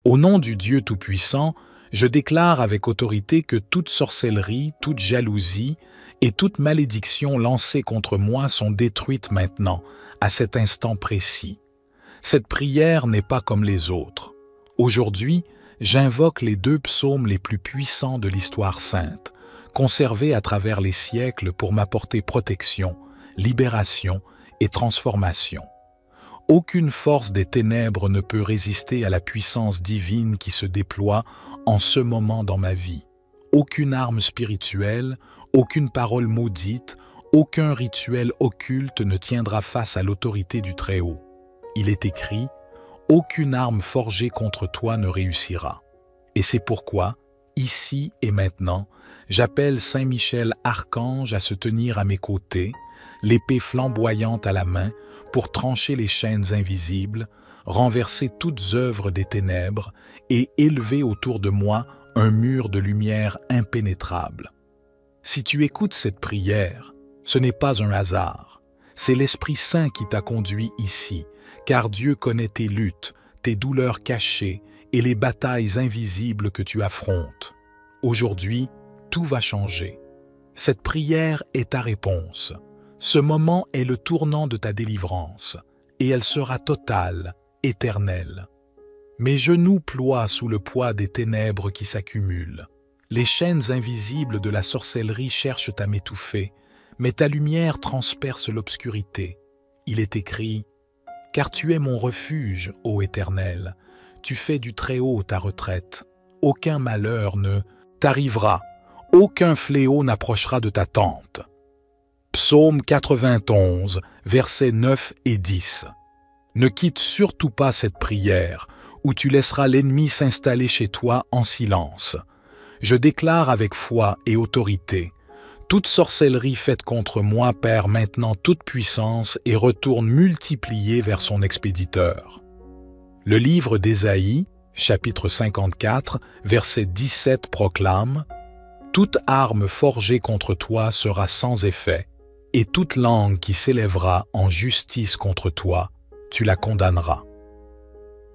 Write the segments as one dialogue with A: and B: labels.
A: Au nom du Dieu Tout-Puissant, je déclare avec autorité que toute sorcellerie, toute jalousie et toute malédiction lancée contre moi sont détruites maintenant, à cet instant précis. Cette prière n'est pas comme les autres. Aujourd'hui, j'invoque les 2 psaumes les plus puissants de l'histoire sainte, conservés à travers les siècles pour m'apporter protection, libération et transformation. Aucune force des ténèbres ne peut résister à la puissance divine qui se déploie en ce moment dans ma vie. Aucune arme spirituelle, aucune parole maudite, aucun rituel occulte ne tiendra face à l'autorité du Très-Haut. Il est écrit « Aucune arme forgée contre toi ne réussira ». Et c'est pourquoi, ici et maintenant, j'appelle Saint Michel Archange à se tenir à mes côtés, l'épée flamboyante à la main, pour trancher les chaînes invisibles, renverser toutes œuvres des ténèbres et élever autour de moi un mur de lumière impénétrable. Si tu écoutes cette prière, ce n'est pas un hasard. C'est l'Esprit Saint qui t'a conduit ici, car Dieu connaît tes luttes, tes douleurs cachées et les batailles invisibles que tu affrontes. Aujourd'hui, tout va changer. Cette prière est ta réponse. Ce moment est le tournant de ta délivrance, et elle sera totale, éternelle. Mes genoux ploient sous le poids des ténèbres qui s'accumulent. Les chaînes invisibles de la sorcellerie cherchent à m'étouffer, mais ta lumière transperce l'obscurité. Il est écrit « Car tu es mon refuge, ô Éternel, tu fais du Très-Haut ta retraite. Aucun malheur ne t'arrivera, aucun fléau n'approchera de ta tente. » Psaume 91, versets 9 et 10. Ne quitte surtout pas cette prière, où tu laisseras l'ennemi s'installer chez toi en silence. Je déclare avec foi et autorité, toute sorcellerie faite contre moi perd maintenant toute puissance et retourne multipliée vers son expéditeur. Le livre d'Ésaïe, chapitre 54, verset 17 proclame « Toute arme forgée contre toi sera sans effet, et toute langue qui s'élèvera en justice contre toi, tu la condamneras. »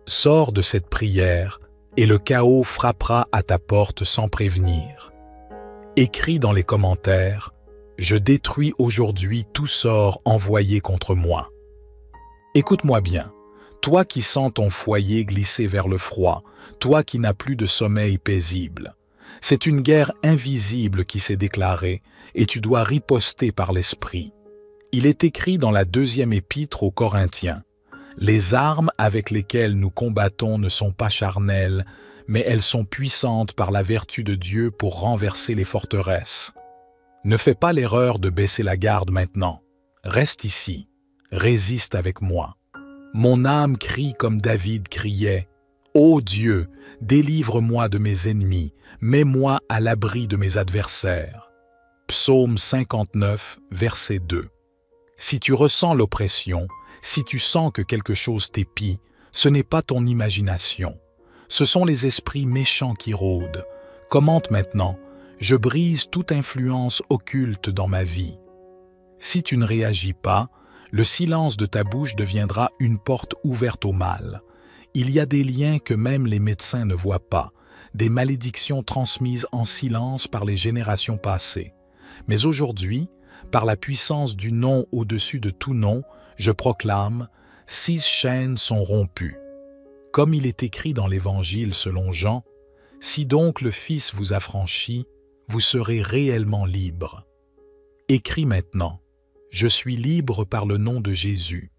A: Sors de cette prière, et le chaos frappera à ta porte sans prévenir. Écris dans les commentaires « Je détruis aujourd'hui tout sort envoyé contre moi. » Écoute-moi bien, toi qui sens ton foyer glisser vers le froid, toi qui n'as plus de sommeil paisible. C'est une guerre invisible qui s'est déclarée et tu dois riposter par l'esprit. Il est écrit dans la 2e épître aux Corinthiens « Les armes avec lesquelles nous combattons ne sont pas charnelles, mais elles sont puissantes par la vertu de Dieu pour renverser les forteresses. » Ne fais pas l'erreur de baisser la garde maintenant. Reste ici, résiste avec moi. Mon âme crie comme David criait. Ô Dieu, délivre-moi de mes ennemis, mets-moi à l'abri de mes adversaires. Psaume 59, verset 2. Si tu ressens l'oppression, si tu sens que quelque chose t'épie, ce n'est pas ton imagination. Ce sont les esprits méchants qui rôdent. Commente maintenant, je brise toute influence occulte dans ma vie. Si tu ne réagis pas, le silence de ta bouche deviendra une porte ouverte au mal. Il y a des liens que même les médecins ne voient pas, des malédictions transmises en silence par les générations passées. Mais aujourd'hui, par la puissance du nom au-dessus de tout nom, je proclame, 6 chaînes sont rompues. Comme il est écrit dans l'Évangile selon Jean, « Si donc le Fils vous affranchit, vous serez réellement libre. » Écris maintenant, « Je suis libre par le nom de Jésus. »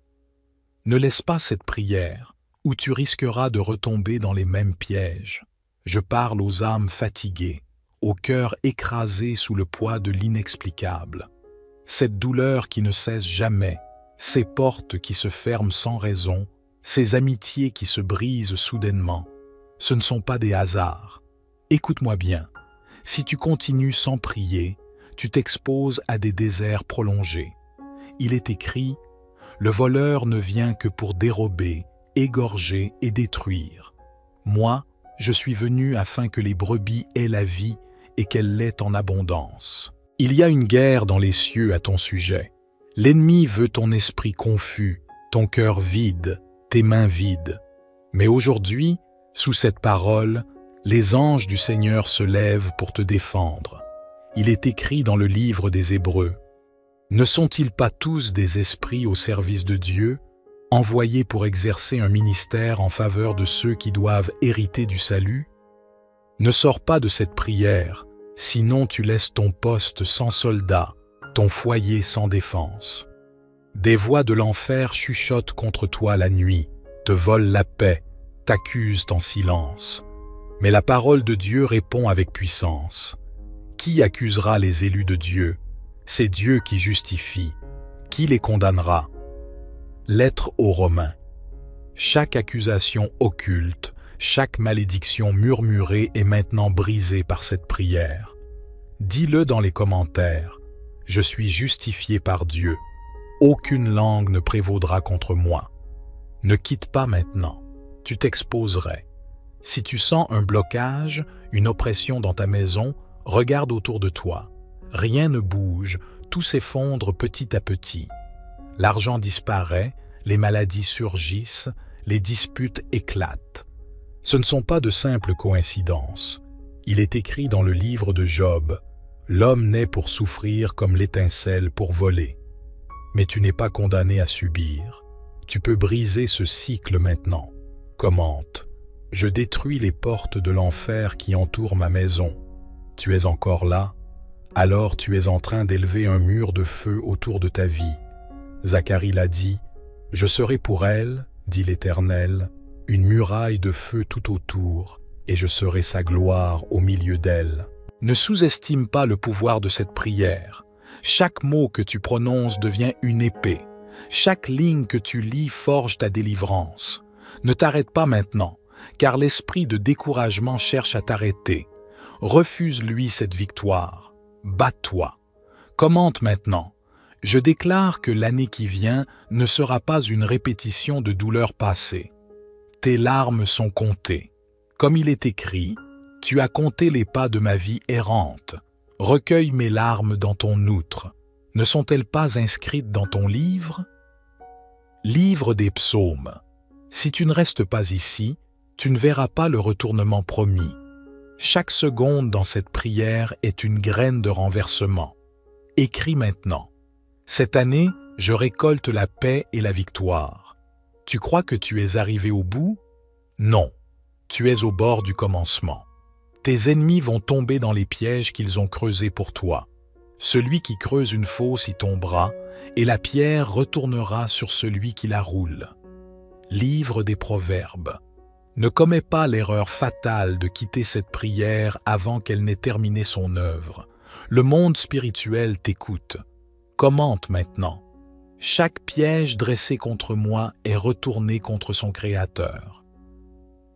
A: Ne laisse pas cette prière, où tu risqueras de retomber dans les mêmes pièges. Je parle aux âmes fatiguées, au cœur écrasé sous le poids de l'inexplicable. Cette douleur qui ne cesse jamais, ces portes qui se ferment sans raison, ces amitiés qui se brisent soudainement, ce ne sont pas des hasards. Écoute-moi bien, si tu continues sans prier, tu t'exposes à des déserts prolongés. Il est écrit « Le voleur ne vient que pour dérober, égorger et détruire. Moi, je suis venu afin que les brebis aient la vie et qu'elle l'ait en abondance. » Il y a une guerre dans les cieux à ton sujet. L'ennemi veut ton esprit confus, ton cœur vide, tes mains vides. Mais aujourd'hui, Sous cette parole, les anges du Seigneur se lèvent pour te défendre. Il est écrit dans le livre des Hébreux. Ne sont-ils pas tous des esprits au service de Dieu, envoyés pour exercer un ministère en faveur de ceux qui doivent hériter du salut? Ne sors pas de cette prière, sinon tu laisses ton poste sans soldats, ton foyer sans défense. Des voix de l'enfer chuchotent contre toi la nuit, te volent la paix, t'accusent en silence. Mais la parole de Dieu répond avec puissance. Qui accusera les élus de Dieu? C'est Dieu qui justifie. Qui les condamnera? Lettre aux Romains. Chaque accusation occulte, chaque malédiction murmurée est maintenant brisée par cette prière. Dis-le dans les commentaires. Je suis justifié par Dieu. Aucune langue ne prévaudra contre moi. Ne quitte pas maintenant. Tu t'exposerais. Si tu sens un blocage, une oppression dans ta maison, regarde autour de toi. Rien ne bouge, tout s'effondre petit à petit. L'argent disparaît, les maladies surgissent, les disputes éclatent. Ce ne sont pas de simples coïncidences. Il est écrit dans le livre de Job, « L'homme naît pour souffrir comme l'étincelle pour voler. » Mais tu n'es pas condamné à subir. Tu peux briser ce cycle maintenant. Commente. Je détruis les portes de l'enfer qui entourent ma maison. Tu es encore là? Alors tu es en train d'élever un mur de feu autour de ta vie. Zacharie l'a dit, « Je serai pour elle, dit l'Éternel, une muraille de feu tout autour, et je serai sa gloire au milieu d'elle. » Ne sous-estime pas le pouvoir de cette prière. Chaque mot que tu prononces devient une épée. Chaque ligne que tu lis forge ta délivrance. Ne t'arrête pas maintenant, car l'esprit de découragement cherche à t'arrêter. Refuse-lui cette victoire. Bats-toi. Commente maintenant. Je déclare que l'année qui vient ne sera pas une répétition de douleurs passées. Tes larmes sont comptées. Comme il est écrit, tu as compté les pas de ma vie errante. Recueille mes larmes dans ton outre. Ne sont-elles pas inscrites dans ton livre? Livre des psaumes. Si tu ne restes pas ici, tu ne verras pas le retournement promis. Chaque seconde dans cette prière est une graine de renversement. Écris maintenant. Cette année, je récolte la paix et la victoire. Tu crois que tu es arrivé au bout? Non, tu es au bord du commencement. Tes ennemis vont tomber dans les pièges qu'ils ont creusés pour toi. Celui qui creuse une fosse y tombera, et la pierre retournera sur celui qui la roule. Livre des Proverbes. Ne commets pas l'erreur fatale de quitter cette prière avant qu'elle n'ait terminé son œuvre. Le monde spirituel t'écoute. Commente maintenant. Chaque piège dressé contre moi est retourné contre son Créateur.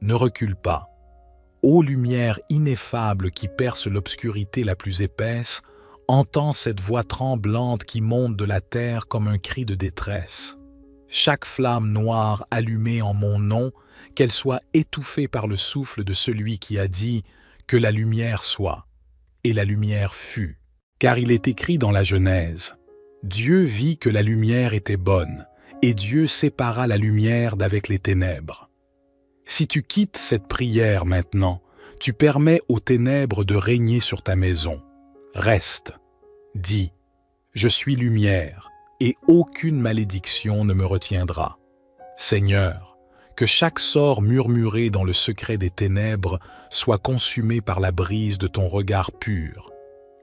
A: Ne recule pas. Ô lumière ineffable qui perce l'obscurité la plus épaisse, entends cette voix tremblante qui monte de la terre comme un cri de détresse. Chaque flamme noire allumée en mon nom, qu'elle soit étouffée par le souffle de celui qui a dit « Que la lumière soit ». Et la lumière fut. Car il est écrit dans la Genèse, « Dieu vit que la lumière était bonne, et Dieu sépara la lumière d'avec les ténèbres. » Si tu quittes cette prière maintenant, tu permets aux ténèbres de régner sur ta maison. Reste. Dis, je suis lumière, et aucune malédiction ne me retiendra. Seigneur, que chaque sort murmuré dans le secret des ténèbres soit consumé par la brise de ton regard pur.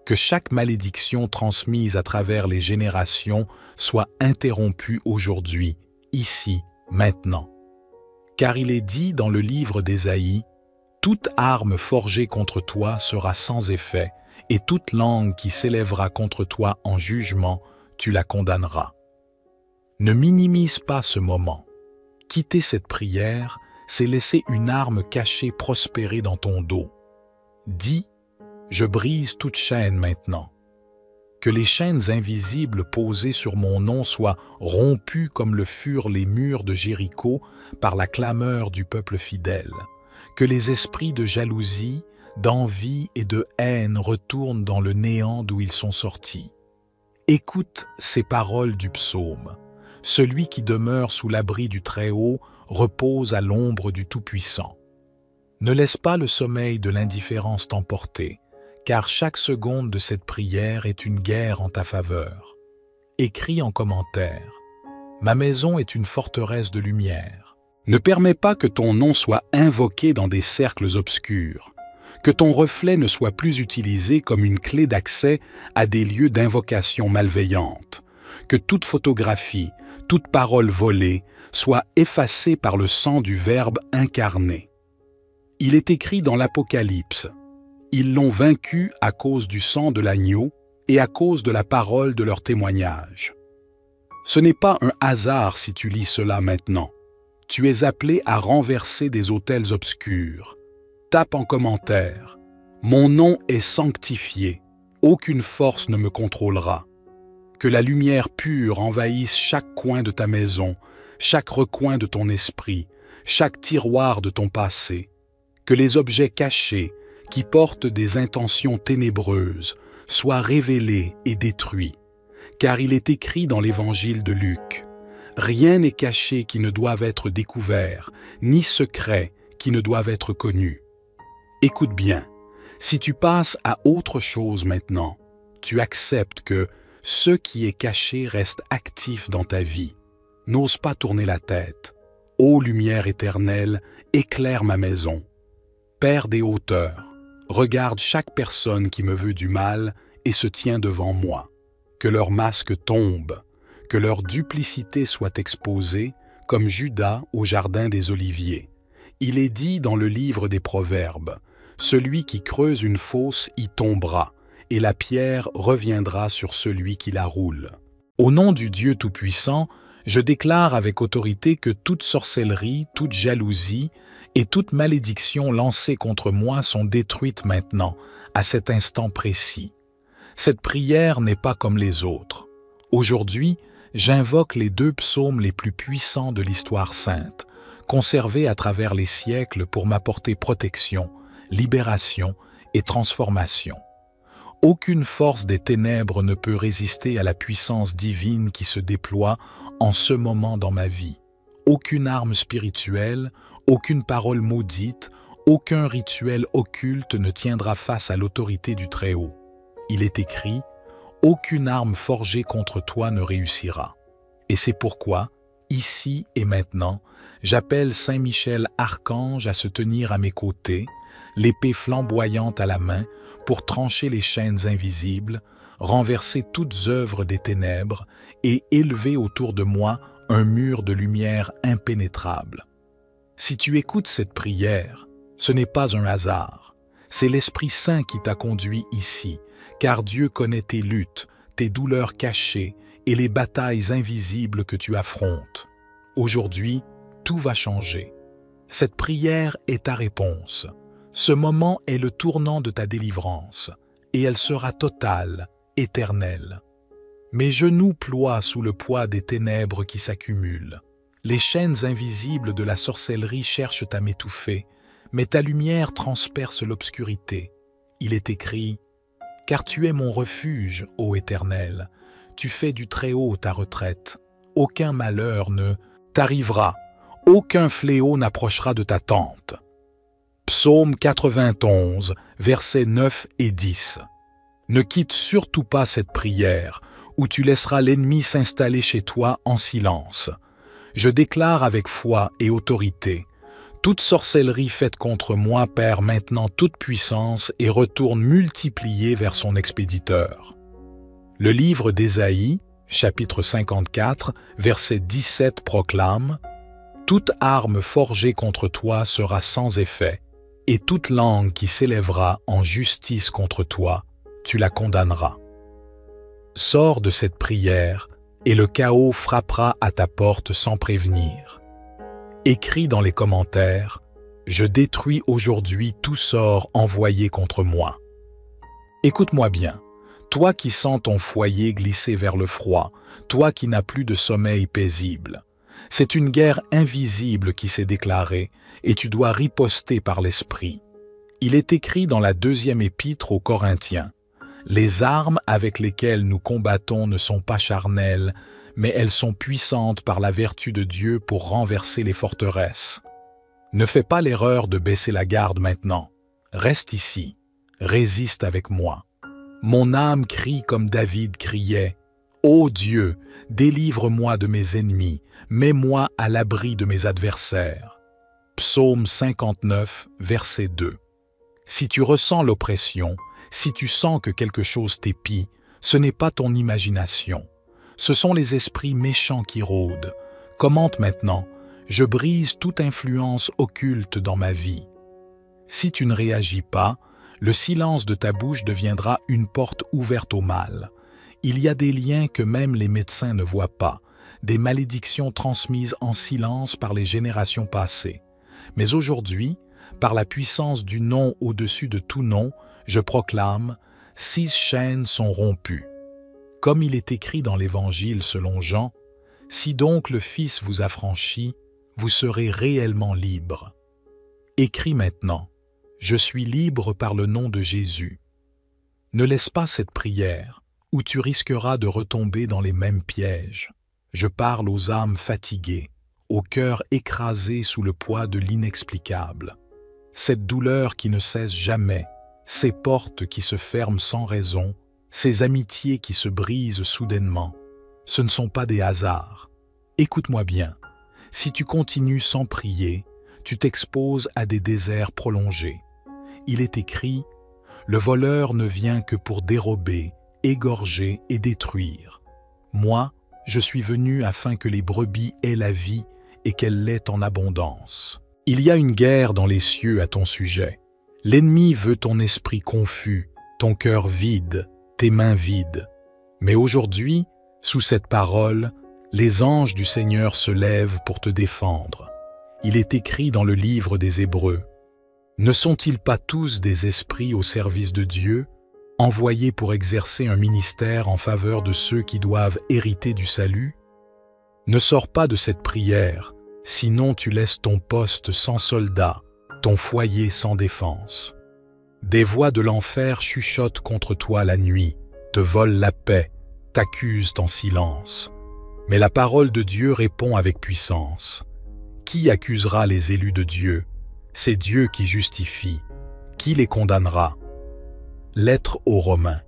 A: Que chaque malédiction transmise à travers les générations soit interrompue aujourd'hui, ici, maintenant. Car il est dit dans le livre d'Ésaïe, « Toute arme forgée contre toi sera sans effet, et toute langue qui s'élèvera contre toi en jugement, tu la condamneras. » Ne minimise pas ce moment. Quitter cette prière, c'est laisser une arme cachée prospérer dans ton dos. Dis, « Je brise toute chaîne maintenant. » Que les chaînes invisibles posées sur mon nom soient rompues comme le furent les murs de Jéricho par la clameur du peuple fidèle. Que les esprits de jalousie, d'envie et de haine retournent dans le néant d'où ils sont sortis. Écoute ces paroles du psaume. Celui qui demeure sous l'abri du Très-Haut repose à l'ombre du Tout-Puissant. Ne laisse pas le sommeil de l'indifférence t'emporter, car chaque seconde de cette prière est une guerre en ta faveur. Écris en commentaire. Ma maison est une forteresse de lumière. Ne permets pas que ton nom soit invoqué dans des cercles obscurs, que ton reflet ne soit plus utilisé comme une clé d'accès à des lieux d'invocation malveillante, que toute photographie, toute parole volée soit effacée par le sang du Verbe incarné. Il est écrit dans l'Apocalypse, « Ils l'ont vaincu à cause du sang de l'agneau et à cause de la parole de leur témoignage. » Ce n'est pas un hasard si tu lis cela maintenant. Tu es appelé à renverser des autels obscurs. Tape en commentaire. Mon nom est sanctifié. Aucune force ne me contrôlera. Que la lumière pure envahisse chaque coin de ta maison, chaque recoin de ton esprit, chaque tiroir de ton passé. Que les objets cachés, qui portent des intentions ténébreuses, soient révélés et détruits. Car il est écrit dans l'Évangile de Luc, « Rien n'est caché qui ne doive être découvert, ni secret qui ne doive être connu. » Écoute bien, si tu passes à autre chose maintenant, tu acceptes que ce qui est caché reste actif dans ta vie. N'ose pas tourner la tête. Ô lumière éternelle, éclaire ma maison. Père des hauteurs, regarde chaque personne qui me veut du mal et se tient devant moi. Que leur masque tombe, que leur duplicité soit exposée, comme Judas au jardin des Oliviers. Il est dit dans le livre des Proverbes, « Celui qui creuse une fosse y tombera, et la pierre reviendra sur celui qui la roule. » Au nom du Dieu Tout-Puissant, je déclare avec autorité que toute sorcellerie, toute jalousie et toute malédiction lancée contre moi sont détruites maintenant, à cet instant précis. Cette prière n'est pas comme les autres. Aujourd'hui, j'invoque les 2 psaumes les plus puissants de l'histoire sainte, conservés à travers les siècles pour m'apporter protection, libération et transformation. Aucune force des ténèbres ne peut résister à la puissance divine qui se déploie en ce moment dans ma vie. Aucune arme spirituelle, aucune parole maudite, aucun rituel occulte ne tiendra face à l'autorité du Très-Haut. Il est écrit, « Aucune arme forgée contre toi ne réussira. » Et c'est pourquoi, ici et maintenant, j'appelle Saint Michel Archange à se tenir à mes côtés, l'épée flamboyante à la main, pour trancher les chaînes invisibles, renverser toutes œuvres des ténèbres et élever autour de moi un mur de lumière impénétrable. Si tu écoutes cette prière, ce n'est pas un hasard. C'est l'Esprit Saint qui t'a conduit ici, car Dieu connaît tes luttes, tes douleurs cachées et les batailles invisibles que tu affrontes. Aujourd'hui, tout va changer. Cette prière est ta réponse. Ce moment est le tournant de ta délivrance, et elle sera totale, éternelle. Mes genoux ploient sous le poids des ténèbres qui s'accumulent. Les chaînes invisibles de la sorcellerie cherchent à m'étouffer, mais ta lumière transperce l'obscurité. Il est écrit, « Car tu es mon refuge, ô Éternel, tu fais du Très-Haut ta retraite. Aucun malheur ne t'arrivera, aucun fléau n'approchera de ta tente. » Psaume 91, versets 9 et 10. Ne quitte surtout pas cette prière, où tu laisseras l'ennemi s'installer chez toi en silence. Je déclare avec foi et autorité, toute sorcellerie faite contre moi perd maintenant toute puissance et retourne multipliée vers son expéditeur. Le livre d'Ésaïe, chapitre 54, verset 17 proclame « Toute arme forgée contre toi sera sans effet, et toute langue qui s'élèvera en justice contre toi, tu la condamneras. » Sors de cette prière, et le chaos frappera à ta porte sans prévenir. Écris dans les commentaires « Je détruis aujourd'hui tout sort envoyé contre moi. » Écoute-moi bien, toi qui sens ton foyer glisser vers le froid, toi qui n'as plus de sommeil paisible. C'est une guerre invisible qui s'est déclarée et tu dois riposter par l'esprit. Il est écrit dans la 2e épître aux Corinthiens, « Les armes avec lesquelles nous combattons ne sont pas charnelles, mais elles sont puissantes par la vertu de Dieu pour renverser les forteresses. » Ne fais pas l'erreur de baisser la garde maintenant. Reste ici, résiste avec moi. Mon âme crie comme David criait. Ô Dieu, délivre-moi de mes ennemis, mets-moi à l'abri de mes adversaires. Psaume 59, verset 2. Si tu ressens l'oppression, si tu sens que quelque chose t'épie, ce n'est pas ton imagination. Ce sont les esprits méchants qui rôdent. Commente maintenant, je brise toute influence occulte dans ma vie. Si tu ne réagis pas, le silence de ta bouche deviendra une porte ouverte au mal. Il y a des liens que même les médecins ne voient pas, des malédictions transmises en silence par les générations passées. Mais aujourd'hui, par la puissance du nom au-dessus de tout nom, je proclame, 6 chaînes sont rompues. Comme il est écrit dans l'Évangile selon Jean, « Si donc le Fils vous affranchit, vous serez réellement libre. » Écris maintenant, « Je suis libre par le nom de Jésus. » Ne laisse pas cette prière, où tu risqueras de retomber dans les mêmes pièges. Je parle aux âmes fatiguées, au cœur écrasé sous le poids de l'inexplicable. Cette douleur qui ne cesse jamais, ces portes qui se ferment sans raison, ces amitiés qui se brisent soudainement, ce ne sont pas des hasards. Écoute-moi bien, si tu continues sans prier, tu t'exposes à des déserts prolongés. Il est écrit, « Le voleur ne vient que pour dérober, égorger et détruire. Moi, je suis venu afin que les brebis aient la vie et qu'elle l'ait en abondance. » Il y a une guerre dans les cieux à ton sujet. L'ennemi veut ton esprit confus, ton cœur vide, tes mains vides. Mais aujourd'hui, sous cette parole, les anges du Seigneur se lèvent pour te défendre. Il est écrit dans le livre des Hébreux, « Ne sont-ils pas tous des esprits au service de Dieu, envoyés pour exercer un ministère en faveur de ceux qui doivent hériter du salut? Ne sors pas de cette prière, sinon tu laisses ton poste sans soldats, ton foyer sans défense. Des voix de l'enfer chuchotent contre toi la nuit, te volent la paix, t'accusent en silence. Mais la parole de Dieu répond avec puissance. Qui accusera les élus de Dieu? C'est Dieu qui justifie. Qui les condamnera? Lettre aux Romains.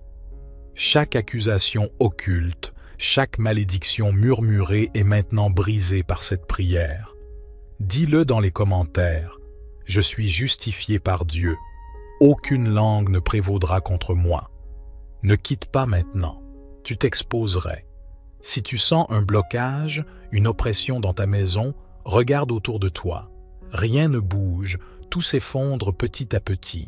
A: Chaque accusation occulte, chaque malédiction murmurée est maintenant brisée par cette prière. Dis-le dans les commentaires. Je suis justifié par Dieu. Aucune langue ne prévaudra contre moi. Ne quitte pas maintenant. Tu t'exposerais. Si tu sens un blocage, une oppression dans ta maison, regarde autour de toi. Rien ne bouge, tout s'effondre petit à petit.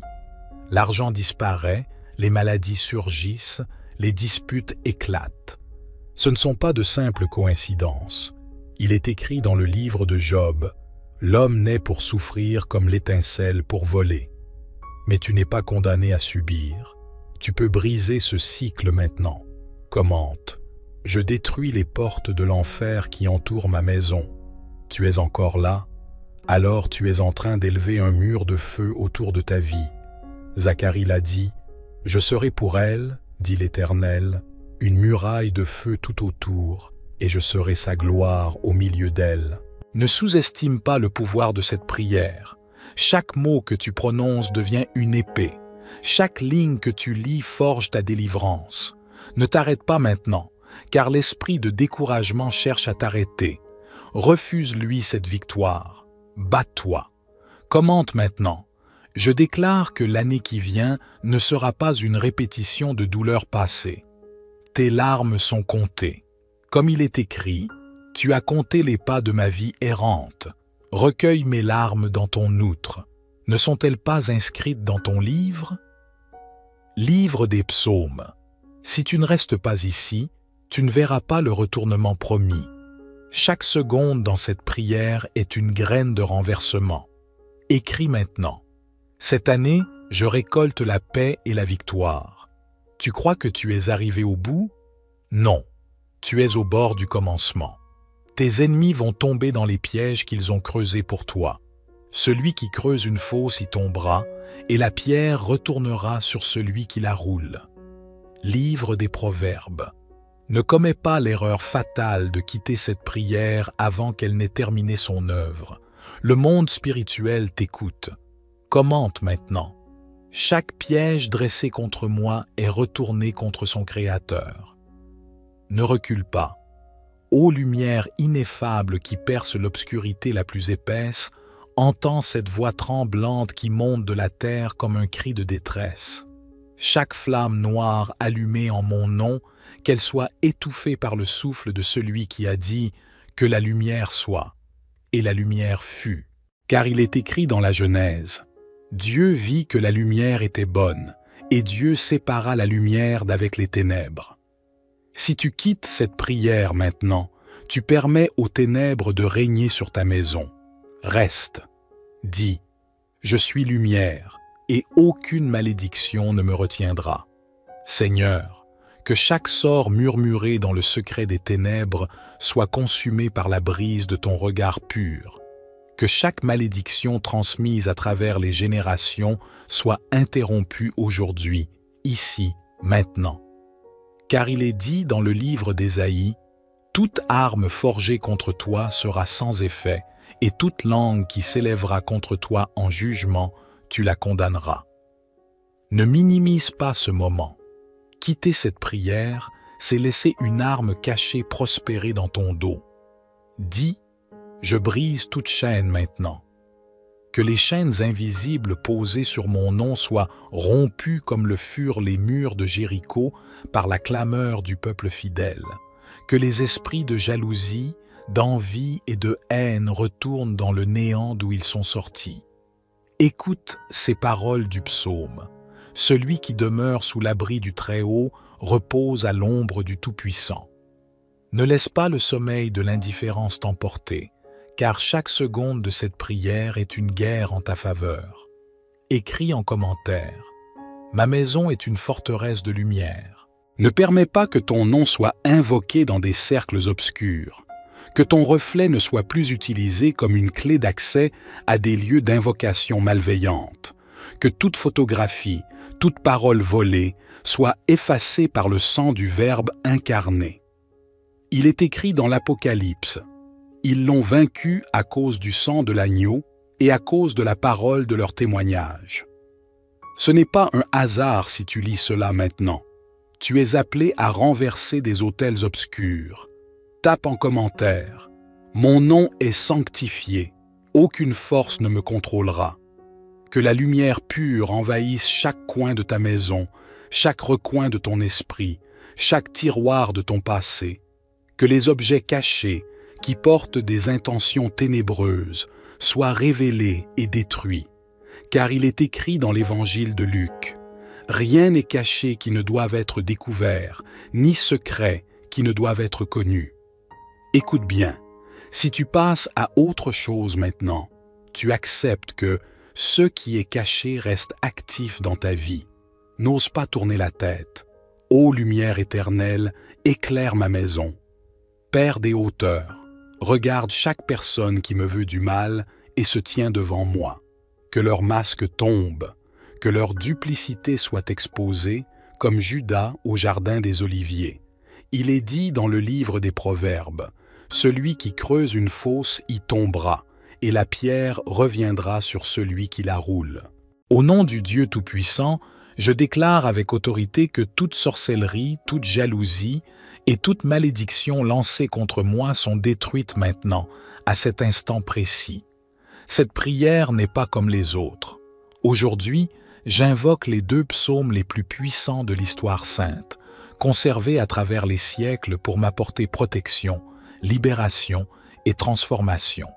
A: L'argent disparaît, les maladies surgissent, les disputes éclatent. Ce ne sont pas de simples coïncidences. Il est écrit dans le livre de Job, « L'homme naît pour souffrir comme l'étincelle pour voler. » Mais tu n'es pas condamné à subir. Tu peux briser ce cycle maintenant. Commente. Je détruis les portes de l'enfer qui entourent ma maison. Tu es encore là? Alors tu es en train d'élever un mur de feu autour de ta vie. Zacharie l'a dit, « Je serai pour elle, dit l'Éternel, une muraille de feu tout autour, et je serai sa gloire au milieu d'elle. » Ne sous-estime pas le pouvoir de cette prière. Chaque mot que tu prononces devient une épée. Chaque ligne que tu lis forge ta délivrance. Ne t'arrête pas maintenant, car l'esprit de découragement cherche à t'arrêter. Refuse-lui cette victoire. Bats-toi. Commente maintenant. Je déclare que l'année qui vient ne sera pas une répétition de douleurs passées. Tes larmes sont comptées. Comme il est écrit, tu as compté les pas de ma vie errante. Recueille mes larmes dans ton outre. Ne sont-elles pas inscrites dans ton livre? Livre des psaumes. Si tu ne restes pas ici, tu ne verras pas le retournement promis. Chaque seconde dans cette prière est une graine de renversement. Écris maintenant. Cette année, je récolte la paix et la victoire. Tu crois que tu es arrivé au bout? Non, tu es au bord du commencement. Tes ennemis vont tomber dans les pièges qu'ils ont creusés pour toi. Celui qui creuse une fosse y tombera, et la pierre retournera sur celui qui la roule. Livre des Proverbes. Ne commets pas l'erreur fatale de quitter cette prière avant qu'elle n'ait terminé son œuvre. Le monde spirituel t'écoute. Commente maintenant. Chaque piège dressé contre moi est retourné contre son Créateur. Ne recule pas. Ô lumière ineffable qui perce l'obscurité la plus épaisse, entends cette voix tremblante qui monte de la terre comme un cri de détresse. Chaque flamme noire allumée en mon nom, qu'elle soit étouffée par le souffle de celui qui a dit « Que la lumière soit ». Et la lumière fut. Car il est écrit dans la Genèse « Dieu vit que la lumière était bonne, et Dieu sépara la lumière d'avec les ténèbres. » Si tu quittes cette prière maintenant, tu permets aux ténèbres de régner sur ta maison. Reste. Dis « Je suis lumière, et aucune malédiction ne me retiendra. » Seigneur, que chaque sort murmuré dans le secret des ténèbres soit consumé par la brise de ton regard pur. Que chaque malédiction transmise à travers les générations soit interrompue aujourd'hui, ici, maintenant. Car il est dit dans le livre d'Ésaïe, « Toute arme forgée contre toi sera sans effet, et toute langue qui s'élèvera contre toi en jugement, tu la condamneras. » Ne minimise pas ce moment. Quitter cette prière, c'est laisser une arme cachée prospérer dans ton dos. Dis, je brise toute chaîne maintenant. Que les chaînes invisibles posées sur mon nom soient rompues comme le furent les murs de Jéricho par la clameur du peuple fidèle. Que les esprits de jalousie, d'envie et de haine retournent dans le néant d'où ils sont sortis. Écoute ces paroles du psaume. Celui qui demeure sous l'abri du Très-Haut repose à l'ombre du Tout-Puissant. Ne laisse pas le sommeil de l'indifférence t'emporter, car chaque seconde de cette prière est une guerre en ta faveur. Écris en commentaire « Ma maison est une forteresse de lumière ». Ne permets pas que ton nom soit invoqué dans des cercles obscurs, que ton reflet ne soit plus utilisé comme une clé d'accès à des lieux d'invocation malveillante, que toute photographie, toute parole volée soit effacée par le sang du Verbe incarné. Il est écrit dans l'Apocalypse, « Ils l'ont vaincu à cause du sang de l'agneau et à cause de la parole de leur témoignage. » Ce n'est pas un hasard si tu lis cela maintenant. Tu es appelé à renverser des autels obscurs. Tape en commentaire. Mon nom est sanctifié. Aucune force ne me contrôlera. Que la lumière pure envahisse chaque coin de ta maison, chaque recoin de ton esprit, chaque tiroir de ton passé. Que les objets cachés, qui portent des intentions ténébreuses, soient révélés et détruits. Car il est écrit dans l'Évangile de Luc, « Rien n'est caché qui ne doive être découvert, ni secret qui ne doive être connu. » Écoute bien, si tu passes à autre chose maintenant, tu acceptes que ce qui est caché reste actif dans ta vie. N'ose pas tourner la tête. Ô lumière éternelle, éclaire ma maison. Père des hauteurs, regarde chaque personne qui me veut du mal et se tient devant moi. Que leur masque tombe, que leur duplicité soit exposée, comme Judas au jardin des Oliviers. Il est dit dans le livre des Proverbes, « Celui qui creuse une fosse y tombera, et la pierre reviendra sur celui qui la roule. » Au nom du Dieu Tout-Puissant, je déclare avec autorité que toute sorcellerie, toute jalousie et toute malédiction lancée contre moi sont détruites maintenant, à cet instant précis. Cette prière n'est pas comme les autres. Aujourd'hui, j'invoque les 2 psaumes les plus puissants de l'histoire sainte, conservés à travers les siècles pour m'apporter protection, libération et transformation.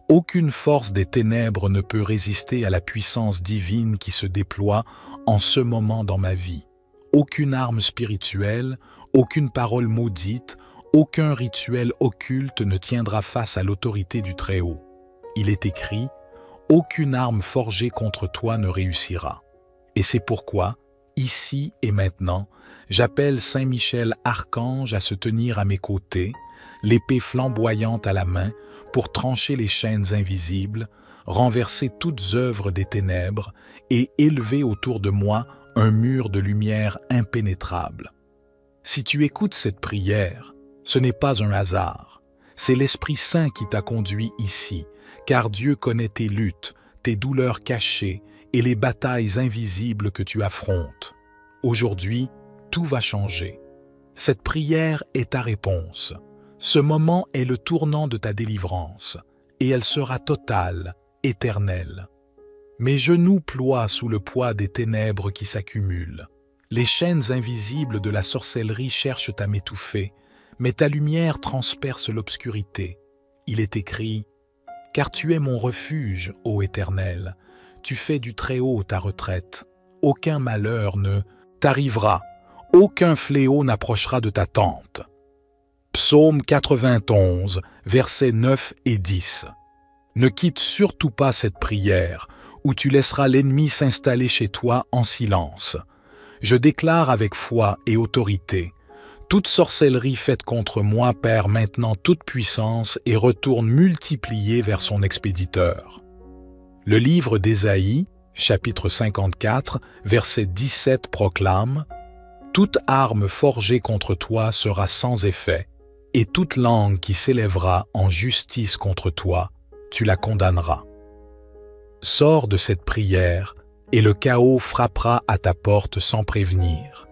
A: Aucune force des ténèbres ne peut résister à la puissance divine qui se déploie en ce moment dans ma vie. Aucune arme spirituelle, aucune parole maudite, aucun rituel occulte ne tiendra face à l'autorité du Très-Haut. Il est écrit « Aucune arme forgée contre toi ne réussira ». Et c'est pourquoi, ici et maintenant, j'appelle Saint Michel Archange à se tenir à mes côtés, l'épée flamboyante à la main, pour trancher les chaînes invisibles, renverser toutes œuvres des ténèbres et élever autour de moi un mur de lumière impénétrable. Si tu écoutes cette prière, ce n'est pas un hasard. C'est l'Esprit Saint qui t'a conduit ici, car Dieu connaît tes luttes, tes douleurs cachées et les batailles invisibles que tu affrontes. Aujourd'hui, tout va changer. Cette prière est ta réponse. Ce moment est le tournant de ta délivrance, et elle sera totale, éternelle. Mes genoux ploient sous le poids des ténèbres qui s'accumulent. Les chaînes invisibles de la sorcellerie cherchent à m'étouffer, mais ta lumière transperce l'obscurité. Il est écrit « Car tu es mon refuge, ô Éternel, tu fais du Très-Haut ta retraite. Aucun malheur ne t'arrivera, aucun fléau n'approchera de ta tente. » Psaume 91, versets 9 et 10. Ne quitte surtout pas cette prière, où tu laisseras l'ennemi s'installer chez toi en silence. Je déclare avec foi et autorité: toute sorcellerie faite contre moi perd maintenant toute puissance et retourne multipliée vers son expéditeur. Le livre d'Ésaïe, chapitre 54, verset 17 proclame: toute arme forgée contre toi sera sans effet, et toute langue qui s'élèvera en justice contre toi, tu la condamneras. Sors de cette prière, et le chaos frappera à ta porte sans prévenir.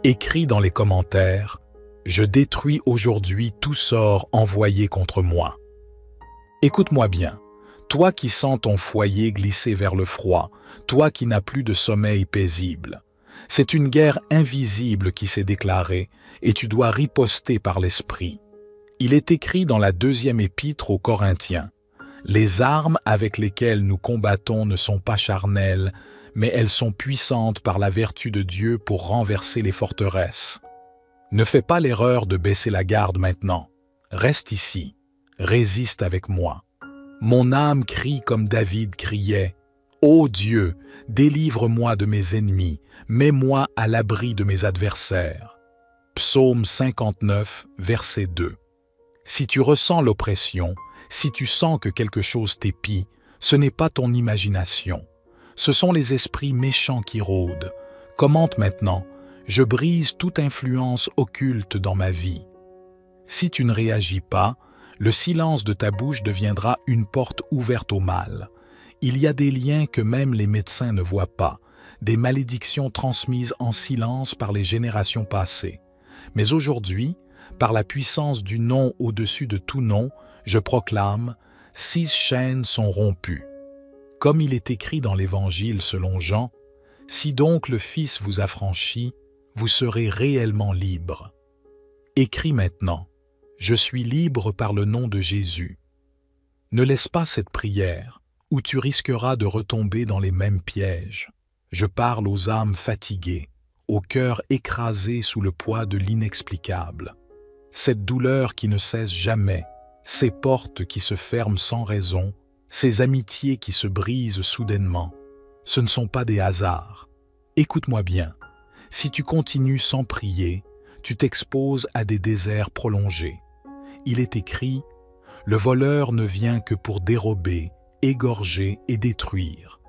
A: Écris dans les commentaires: je détruis aujourd'hui tout sort envoyé contre moi. Écoute-moi bien, toi qui sens ton foyer glisser vers le froid, toi qui n'as plus de sommeil paisible. C'est une guerre invisible qui s'est déclarée et tu dois riposter par l'esprit. Il est écrit dans la 2e épître aux Corinthiens: les armes avec lesquelles nous combattons ne sont pas charnelles, mais elles sont puissantes par la vertu de Dieu pour renverser les forteresses. Ne fais pas l'erreur de baisser la garde maintenant. Reste ici, résiste avec moi. Mon âme crie comme David criait: ô Dieu, délivre-moi de mes ennemis, mets-moi à l'abri de mes adversaires. Psaume 59, verset 2. Si tu ressens l'oppression, si tu sens que quelque chose t'épie, ce n'est pas ton imagination. Ce sont les esprits méchants qui rôdent. Commente maintenant: je brise toute influence occulte dans ma vie. Si tu ne réagis pas, le silence de ta bouche deviendra une porte ouverte au mal. Il y a des liens que même les médecins ne voient pas, des malédictions transmises en silence par les générations passées. Mais aujourd'hui, par la puissance du nom au-dessus de tout nom, je proclame: 6 chaînes sont rompues. Comme il est écrit dans l'Évangile selon Jean: si donc le Fils vous affranchit, vous serez réellement libre. Écris maintenant: je suis libre par le nom de Jésus. Ne laisse pas cette prière, où tu risqueras de retomber dans les mêmes pièges. Je parle aux âmes fatiguées, au cœur écrasé sous le poids de l'inexplicable. Cette douleur qui ne cesse jamais, ces portes qui se ferment sans raison, ces amitiés qui se brisent soudainement, ce ne sont pas des hasards. Écoute-moi bien, si tu continues sans prier, tu t'exposes à des déserts prolongés. Il est écrit: le voleur ne vient que pour dérober, égorger et détruire.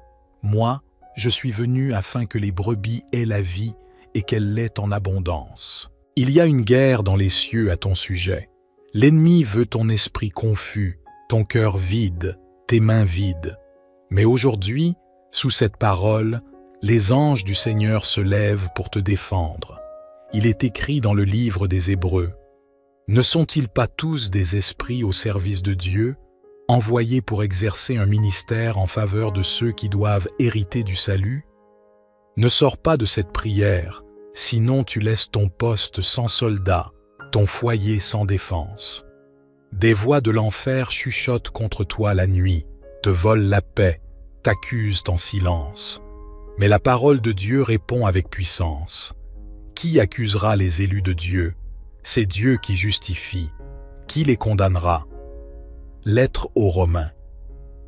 A: Moi, je suis venu afin que les brebis aient la vie et qu'elle l'ait en abondance. Il y a une guerre dans les cieux à ton sujet. L'ennemi veut ton esprit confus, ton cœur vide, tes mains vides. Mais aujourd'hui, sous cette parole, les anges du Seigneur se lèvent pour te défendre. Il est écrit dans le livre des Hébreux: ne sont-ils pas tous des esprits au service de Dieu, envoyés pour exercer un ministère en faveur de ceux qui doivent hériter du salut? Ne sors pas de cette prière, sinon tu laisses ton poste sans soldat, ton foyer sans défense. Des voix de l'enfer chuchotent contre toi la nuit, te volent la paix, t'accusent en silence. Mais la parole de Dieu répond avec puissance. Qui accusera les élus de Dieu? C'est Dieu qui justifie. Qui les condamnera? Lettre aux Romains.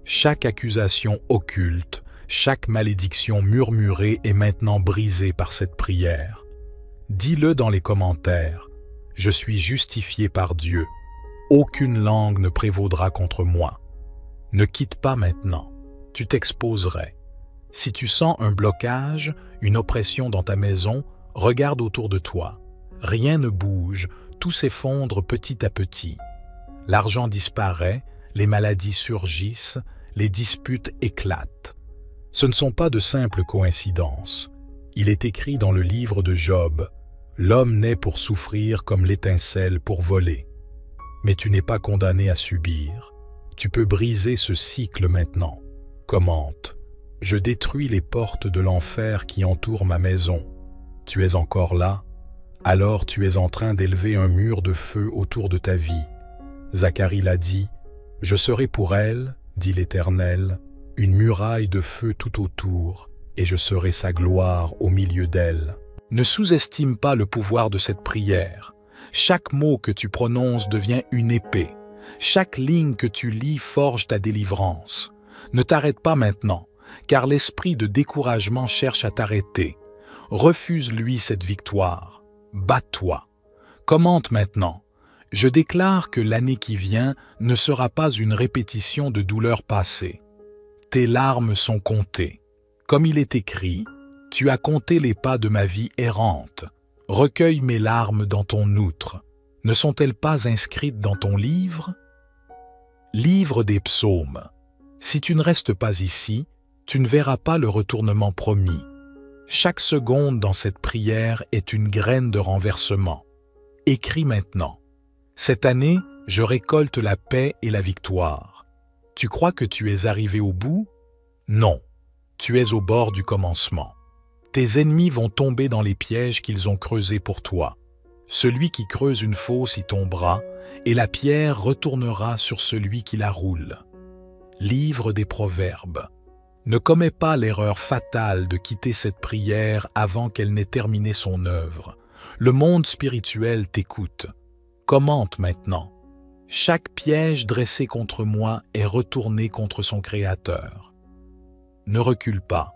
A: Chaque accusation occulte, chaque malédiction murmurée est maintenant brisée par cette prière. Dis-le dans les commentaires: je suis justifié par Dieu. Aucune langue ne prévaudra contre moi. Ne quitte pas maintenant, tu t'exposerais. Si tu sens un blocage, une oppression dans ta maison, regarde autour de toi. Rien ne bouge, tout s'effondre petit à petit. L'argent disparaît, les maladies surgissent, les disputes éclatent. Ce ne sont pas de simples coïncidences. Il est écrit dans le livre de Job, « L'homme naît pour souffrir comme l'étincelle pour voler. » Mais tu n'es pas condamné à subir. Tu peux briser ce cycle maintenant. Commente. Je détruis les portes de l'enfer qui entourent ma maison. Tu es encore là? Alors tu es en train d'élever un mur de feu autour de ta vie. Zacharie l'a dit, « Je serai pour elle, dit l'Éternel, une muraille de feu tout autour, et je serai sa gloire au milieu d'elle. » Ne sous-estime pas le pouvoir de cette prière. Chaque mot que tu prononces devient une épée. Chaque ligne que tu lis forge ta délivrance. Ne t'arrête pas maintenant, car l'esprit de découragement cherche à t'arrêter. Refuse-lui cette victoire. Bats-toi. Commente maintenant. Je déclare que l'année qui vient ne sera pas une répétition de douleurs passées. Tes larmes sont comptées. Comme il est écrit, tu as compté les pas de ma vie errante. Recueille mes larmes dans ton outre. Ne sont-elles pas inscrites dans ton livre? Livre des psaumes. Si tu ne restes pas ici, tu ne verras pas le retournement promis. Chaque seconde dans cette prière est une graine de renversement. Écris maintenant. Cette année, je récolte la paix et la victoire. Tu crois que tu es arrivé au bout? Non, tu es au bord du commencement. Tes ennemis vont tomber dans les pièges qu'ils ont creusés pour toi. Celui qui creuse une fosse y tombera, et la pierre retournera sur celui qui la roule. Livre des Proverbes. Ne commets pas l'erreur fatale de quitter cette prière avant qu'elle n'ait terminé son œuvre. Le monde spirituel t'écoute. Commente maintenant. Chaque piège dressé contre moi est retourné contre son Créateur. Ne recule pas.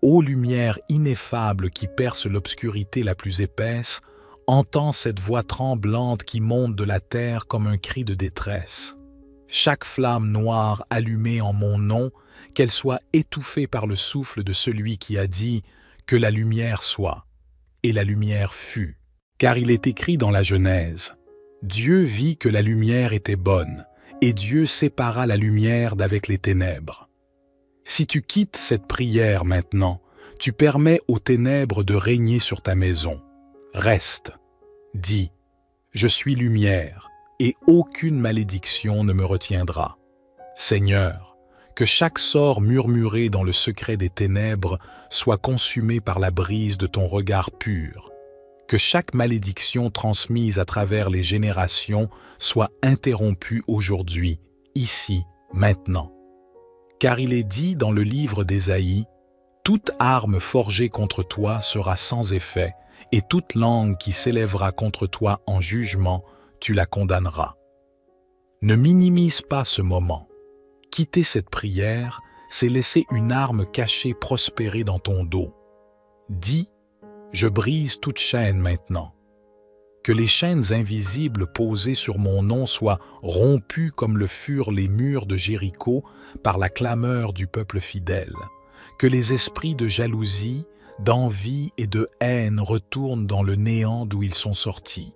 A: Ô lumière ineffable qui perce l'obscurité la plus épaisse, entends cette voix tremblante qui monte de la terre comme un cri de détresse. Chaque flamme noire allumée en mon nom, qu'elle soit étouffée par le souffle de celui qui a dit « Que la lumière soit ». Et la lumière fut. Car il est écrit dans la Genèse, « Dieu vit que la lumière était bonne, et Dieu sépara la lumière d'avec les ténèbres. » Si tu quittes cette prière maintenant, tu permets aux ténèbres de régner sur ta maison. Reste. Dis, « Je suis lumière, et aucune malédiction ne me retiendra. » Seigneur, que chaque sort murmuré dans le secret des ténèbres soit consumé par la brise de ton regard pur. Que chaque malédiction transmise à travers les générations soit interrompue aujourd'hui, ici, maintenant. Car il est dit dans le livre d'Ésaïe, « Toute arme forgée contre toi sera sans effet, et toute langue qui s'élèvera contre toi en jugement, tu la condamneras. » Ne minimise pas ce moment. Quitter cette prière, c'est laisser une arme cachée prospérer dans ton dos. Dis, « Je brise toute chaîne maintenant. » Que les chaînes invisibles posées sur mon nom soient rompues comme le furent les murs de Jéricho par la clameur du peuple fidèle. Que les esprits de jalousie, d'envie et de haine retournent dans le néant d'où ils sont sortis.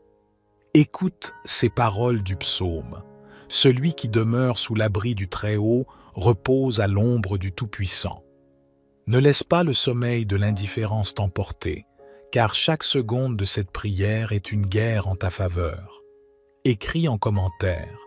A: Écoute ces paroles du psaume. Celui qui demeure sous l'abri du Très-Haut repose à l'ombre du Tout-Puissant. Ne laisse pas le sommeil de l'indifférence t'emporter, car chaque seconde de cette prière est une guerre en ta faveur. Écris en commentaire.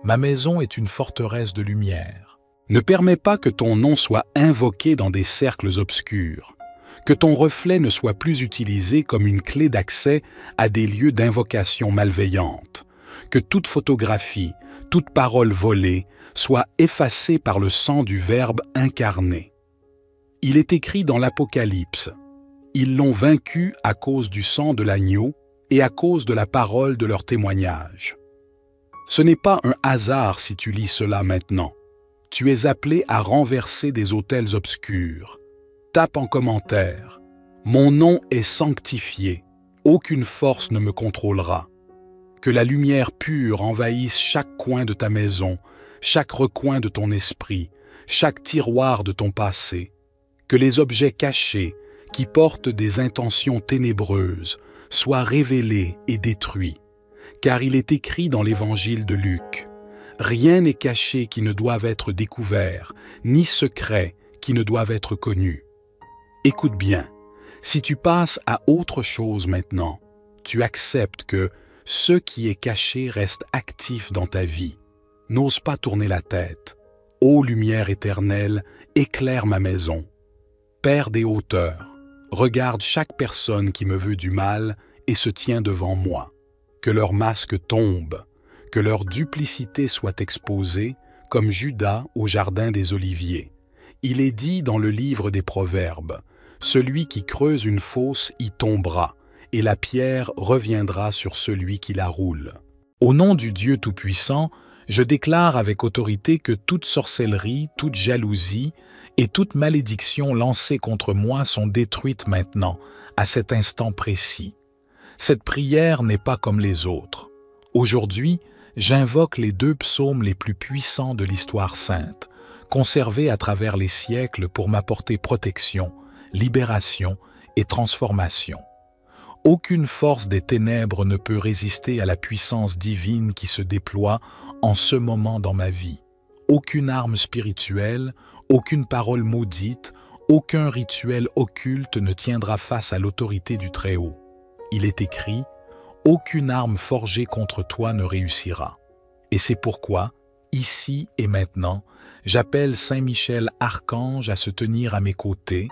A: Ma maison est une forteresse de lumière. Ne permets pas que ton nom soit invoqué dans des cercles obscurs, que ton reflet ne soit plus utilisé comme une clé d'accès à des lieux d'invocation malveillante, que toute photographie, toute parole volée soit effacée par le sang du Verbe incarné. Il est écrit dans l'Apocalypse, « Ils l'ont vaincu à cause du sang de l'agneau et à cause de la parole de leur témoignage. » Ce n'est pas un hasard si tu lis cela maintenant. Tu es appelé à renverser des autels obscurs. Tape en commentaire. Mon nom est sanctifié. Aucune force ne me contrôlera. Que la lumière pure envahisse chaque coin de ta maison, chaque recoin de ton esprit, chaque tiroir de ton passé. Que les objets cachés, qui portent des intentions ténébreuses, soient révélés et détruits. Car il est écrit dans l'évangile de Luc, « Rien n'est caché qui ne doive être découvert, ni secret qui ne doive être connu. Écoute bien, si tu passes à autre chose maintenant, tu acceptes que ce qui est caché reste actif dans ta vie. N'ose pas tourner la tête. Ô lumière éternelle, éclaire ma maison. Père des hauteurs, regarde chaque personne qui me veut du mal et se tient devant moi. Que leur masque tombe, que leur duplicité soit exposée, comme Judas au jardin des Oliviers. Il est dit dans le livre des Proverbes, « Celui qui creuse une fosse y tombera, et la pierre reviendra sur celui qui la roule. » Au nom du Dieu Tout-Puissant, je déclare avec autorité que toute sorcellerie, toute jalousie et toute malédiction lancée contre moi sont détruites maintenant, à cet instant précis. Cette prière n'est pas comme les autres. Aujourd'hui, j'invoque les 2 psaumes les plus puissants de l'histoire sainte, conservés à travers les siècles pour m'apporter protection, libération et transformation. Aucune force des ténèbres ne peut résister à la puissance divine qui se déploie en ce moment dans ma vie. Aucune arme spirituelle, aucune parole maudite, aucun rituel occulte ne tiendra face à l'autorité du Très-Haut. Il est écrit « Aucune arme forgée contre toi ne réussira ». Et c'est pourquoi, ici et maintenant, j'appelle Saint Michel Archange à se tenir à mes côtés,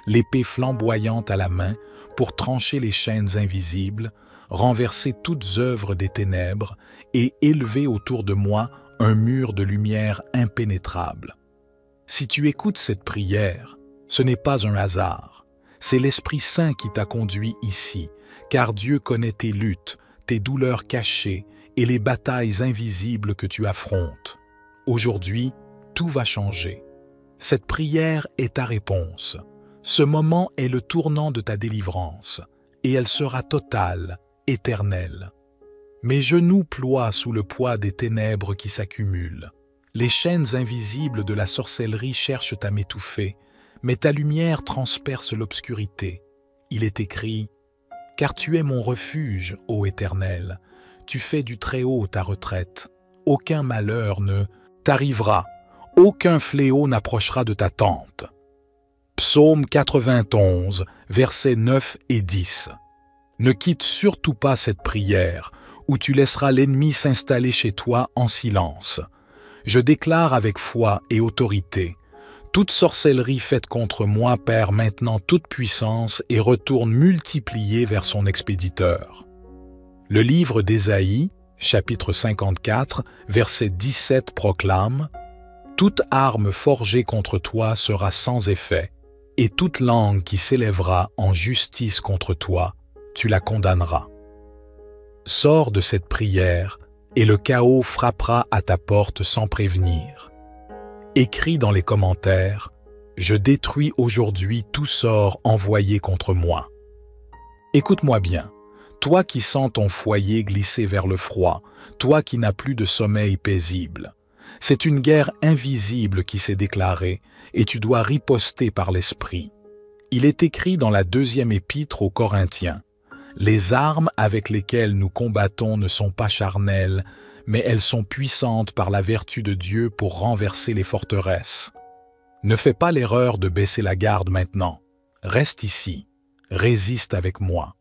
A: l'épée flamboyante à la main, pour trancher les chaînes invisibles, renverser toutes œuvres des ténèbres et élever autour de moi un mur de lumière impénétrable. Si tu écoutes cette prière, ce n'est pas un hasard. C'est l'Esprit Saint qui t'a conduit ici, car Dieu connaît tes luttes, tes douleurs cachées et les batailles invisibles que tu affrontes. Aujourd'hui, tout va changer. Cette prière est ta réponse. Ce moment est le tournant de ta délivrance, et elle sera totale, éternelle. Mes genoux ploient sous le poids des ténèbres qui s'accumulent. Les chaînes invisibles de la sorcellerie cherchent à m'étouffer, mais ta lumière transperce l'obscurité. Il est écrit « Car tu es mon refuge, ô Éternel, tu fais du Très-Haut ta retraite. Aucun malheur ne t'arrivera, aucun fléau n'approchera de ta tente. » Psaume 91, versets 9 et 10. Ne quitte surtout pas cette prière, où tu laisseras l'ennemi s'installer chez toi en silence. Je déclare avec foi et autorité, toute sorcellerie faite contre moi perd maintenant toute puissance et retourne multipliée vers son expéditeur. Le livre d'Ésaïe, chapitre 54, verset 17 proclame « Toute arme forgée contre toi sera sans effet, et toute langue qui s'élèvera en justice contre toi, tu la condamneras. » Sors de cette prière, et le chaos frappera à ta porte sans prévenir. Écris dans les commentaires « Je détruis aujourd'hui tout sort envoyé contre moi. » Écoute-moi bien, toi qui sens ton foyer glisser vers le froid, toi qui n'as plus de sommeil paisible. C'est une guerre invisible qui s'est déclarée et tu dois riposter par l'esprit. Il est écrit dans la 2e épître aux Corinthiens « Les armes avec lesquelles nous combattons ne sont pas charnelles, mais elles sont puissantes par la vertu de Dieu pour renverser les forteresses. » Ne fais pas l'erreur de baisser la garde maintenant. Reste ici, résiste avec moi.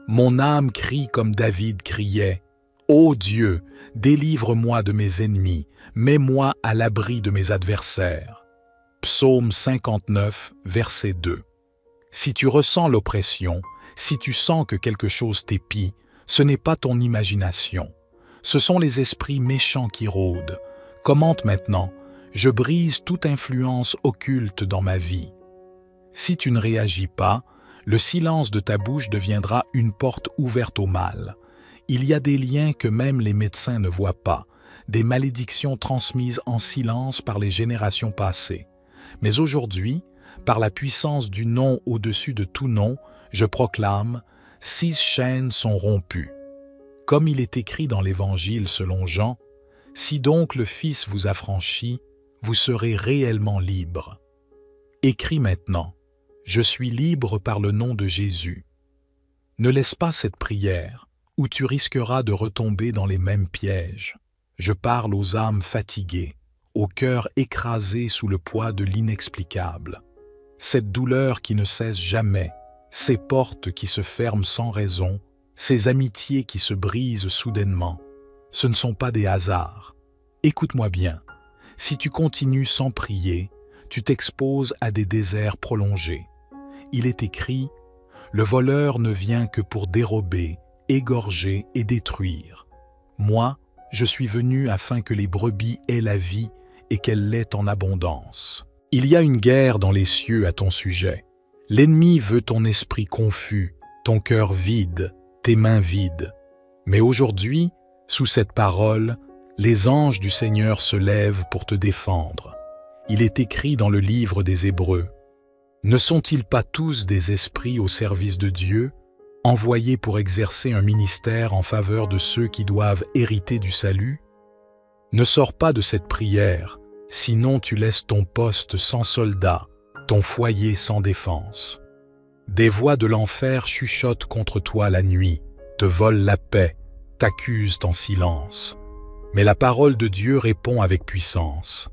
A: Mon âme crie comme David criait. Ô Dieu, délivre-moi de mes ennemis, mets-moi à l'abri de mes adversaires. Psaume 59, verset 2. Si tu ressens l'oppression, si tu sens que quelque chose t'épie, ce n'est pas ton imagination. Ce sont les esprits méchants qui rôdent. Commente maintenant, je brise toute influence occulte dans ma vie. Si tu ne réagis pas, le silence de ta bouche deviendra une porte ouverte au mal. Il y a des liens que même les médecins ne voient pas, des malédictions transmises en silence par les générations passées. Mais aujourd'hui, par la puissance du nom au-dessus de tout nom, je proclame, 6 chaînes sont rompues. Comme il est écrit dans l'Évangile selon Jean, « Si donc le Fils vous affranchit, vous serez réellement libre. » Écris maintenant, « Je suis libre par le nom de Jésus. » Ne laisse pas cette prière, où tu risqueras de retomber dans les mêmes pièges. Je parle aux âmes fatiguées, au cœur écrasé sous le poids de l'inexplicable. Cette douleur qui ne cesse jamais, ces portes qui se ferment sans raison, ces amitiés qui se brisent soudainement, ce ne sont pas des hasards. Écoute-moi bien, si tu continues sans prier, tu t'exposes à des déserts prolongés. Il est écrit « Le voleur ne vient que pour dérober, égorger et détruire. Moi, je suis venu afin que les brebis aient la vie et qu'elle l'ait en abondance. » Il y a une guerre dans les cieux à ton sujet. L'ennemi veut ton esprit confus, ton cœur vide, tes mains vides. Mais aujourd'hui, sous cette parole, les anges du Seigneur se lèvent pour te défendre. Il est écrit dans le livre des Hébreux. Ne sont-ils pas tous des esprits au service de Dieu, envoyés pour exercer un ministère en faveur de ceux qui doivent hériter du salut? Ne sors pas de cette prière, sinon tu laisses ton poste sans soldats, ton foyer sans défense. Des voix de l'enfer chuchotent contre toi la nuit, te volent la paix, t'accusent en silence. Mais la parole de Dieu répond avec puissance.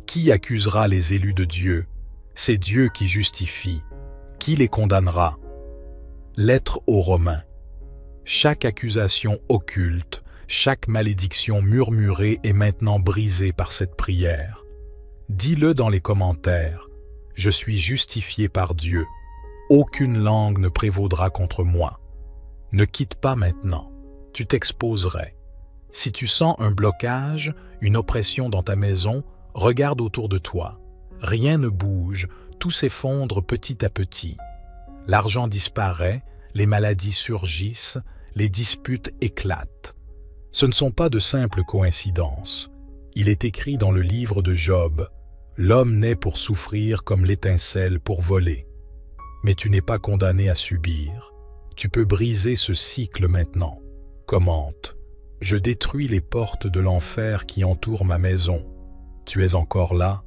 A: Qui accusera les élus de Dieu? C'est Dieu qui justifie. Qui les condamnera? Lettre aux Romains. Chaque accusation occulte, chaque malédiction murmurée est maintenant brisée par cette prière. Dis-le dans les commentaires. Je suis justifié par Dieu. Aucune langue ne prévaudra contre moi. Ne quitte pas maintenant. Tu t'exposerais. Si tu sens un blocage, une oppression dans ta maison, regarde autour de toi. Rien ne bouge, tout s'effondre petit à petit. L'argent disparaît, les maladies surgissent, les disputes éclatent. Ce ne sont pas de simples coïncidences. Il est écrit dans le livre de Job, « L'homme naît pour souffrir comme l'étincelle pour voler. » Mais tu n'es pas condamné à subir. Tu peux briser ce cycle maintenant. Commente. Je détruis les portes de l'enfer qui entourent ma maison. Tu es encore là?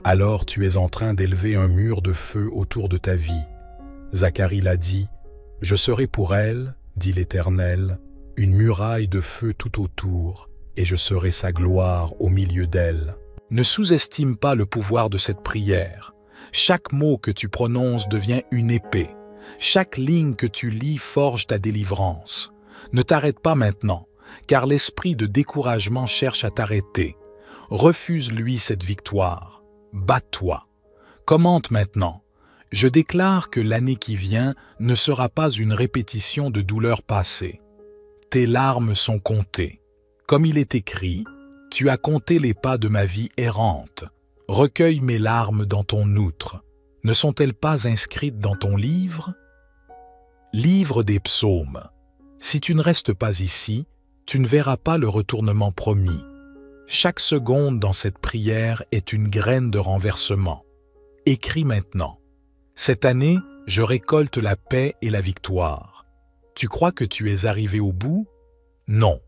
A: Alors tu es en train d'élever un mur de feu autour de ta vie. Zacharie l'a dit, « Je serai pour elle, dit l'Éternel, une muraille de feu tout autour, et je serai sa gloire au milieu d'elle. » Ne sous-estime pas le pouvoir de cette prière. Chaque mot que tu prononces devient une épée. Chaque ligne que tu lis forge ta délivrance. Ne t'arrête pas maintenant, car l'esprit de découragement cherche à t'arrêter. Refuse-lui cette victoire. Bats-toi. Commente maintenant. Je déclare que l'année qui vient ne sera pas une répétition de douleurs passées. Tes larmes sont comptées. Comme il est écrit, tu as compté les pas de ma vie errante. Recueille mes larmes dans ton outre. Ne sont-elles pas inscrites dans ton livre? Livre des psaumes. Si tu ne restes pas ici, tu ne verras pas le retournement promis. Chaque seconde dans cette prière est une graine de renversement. Écris maintenant. Cette année, je récolte la paix et la victoire. Tu crois que tu es arrivé au bout? Non,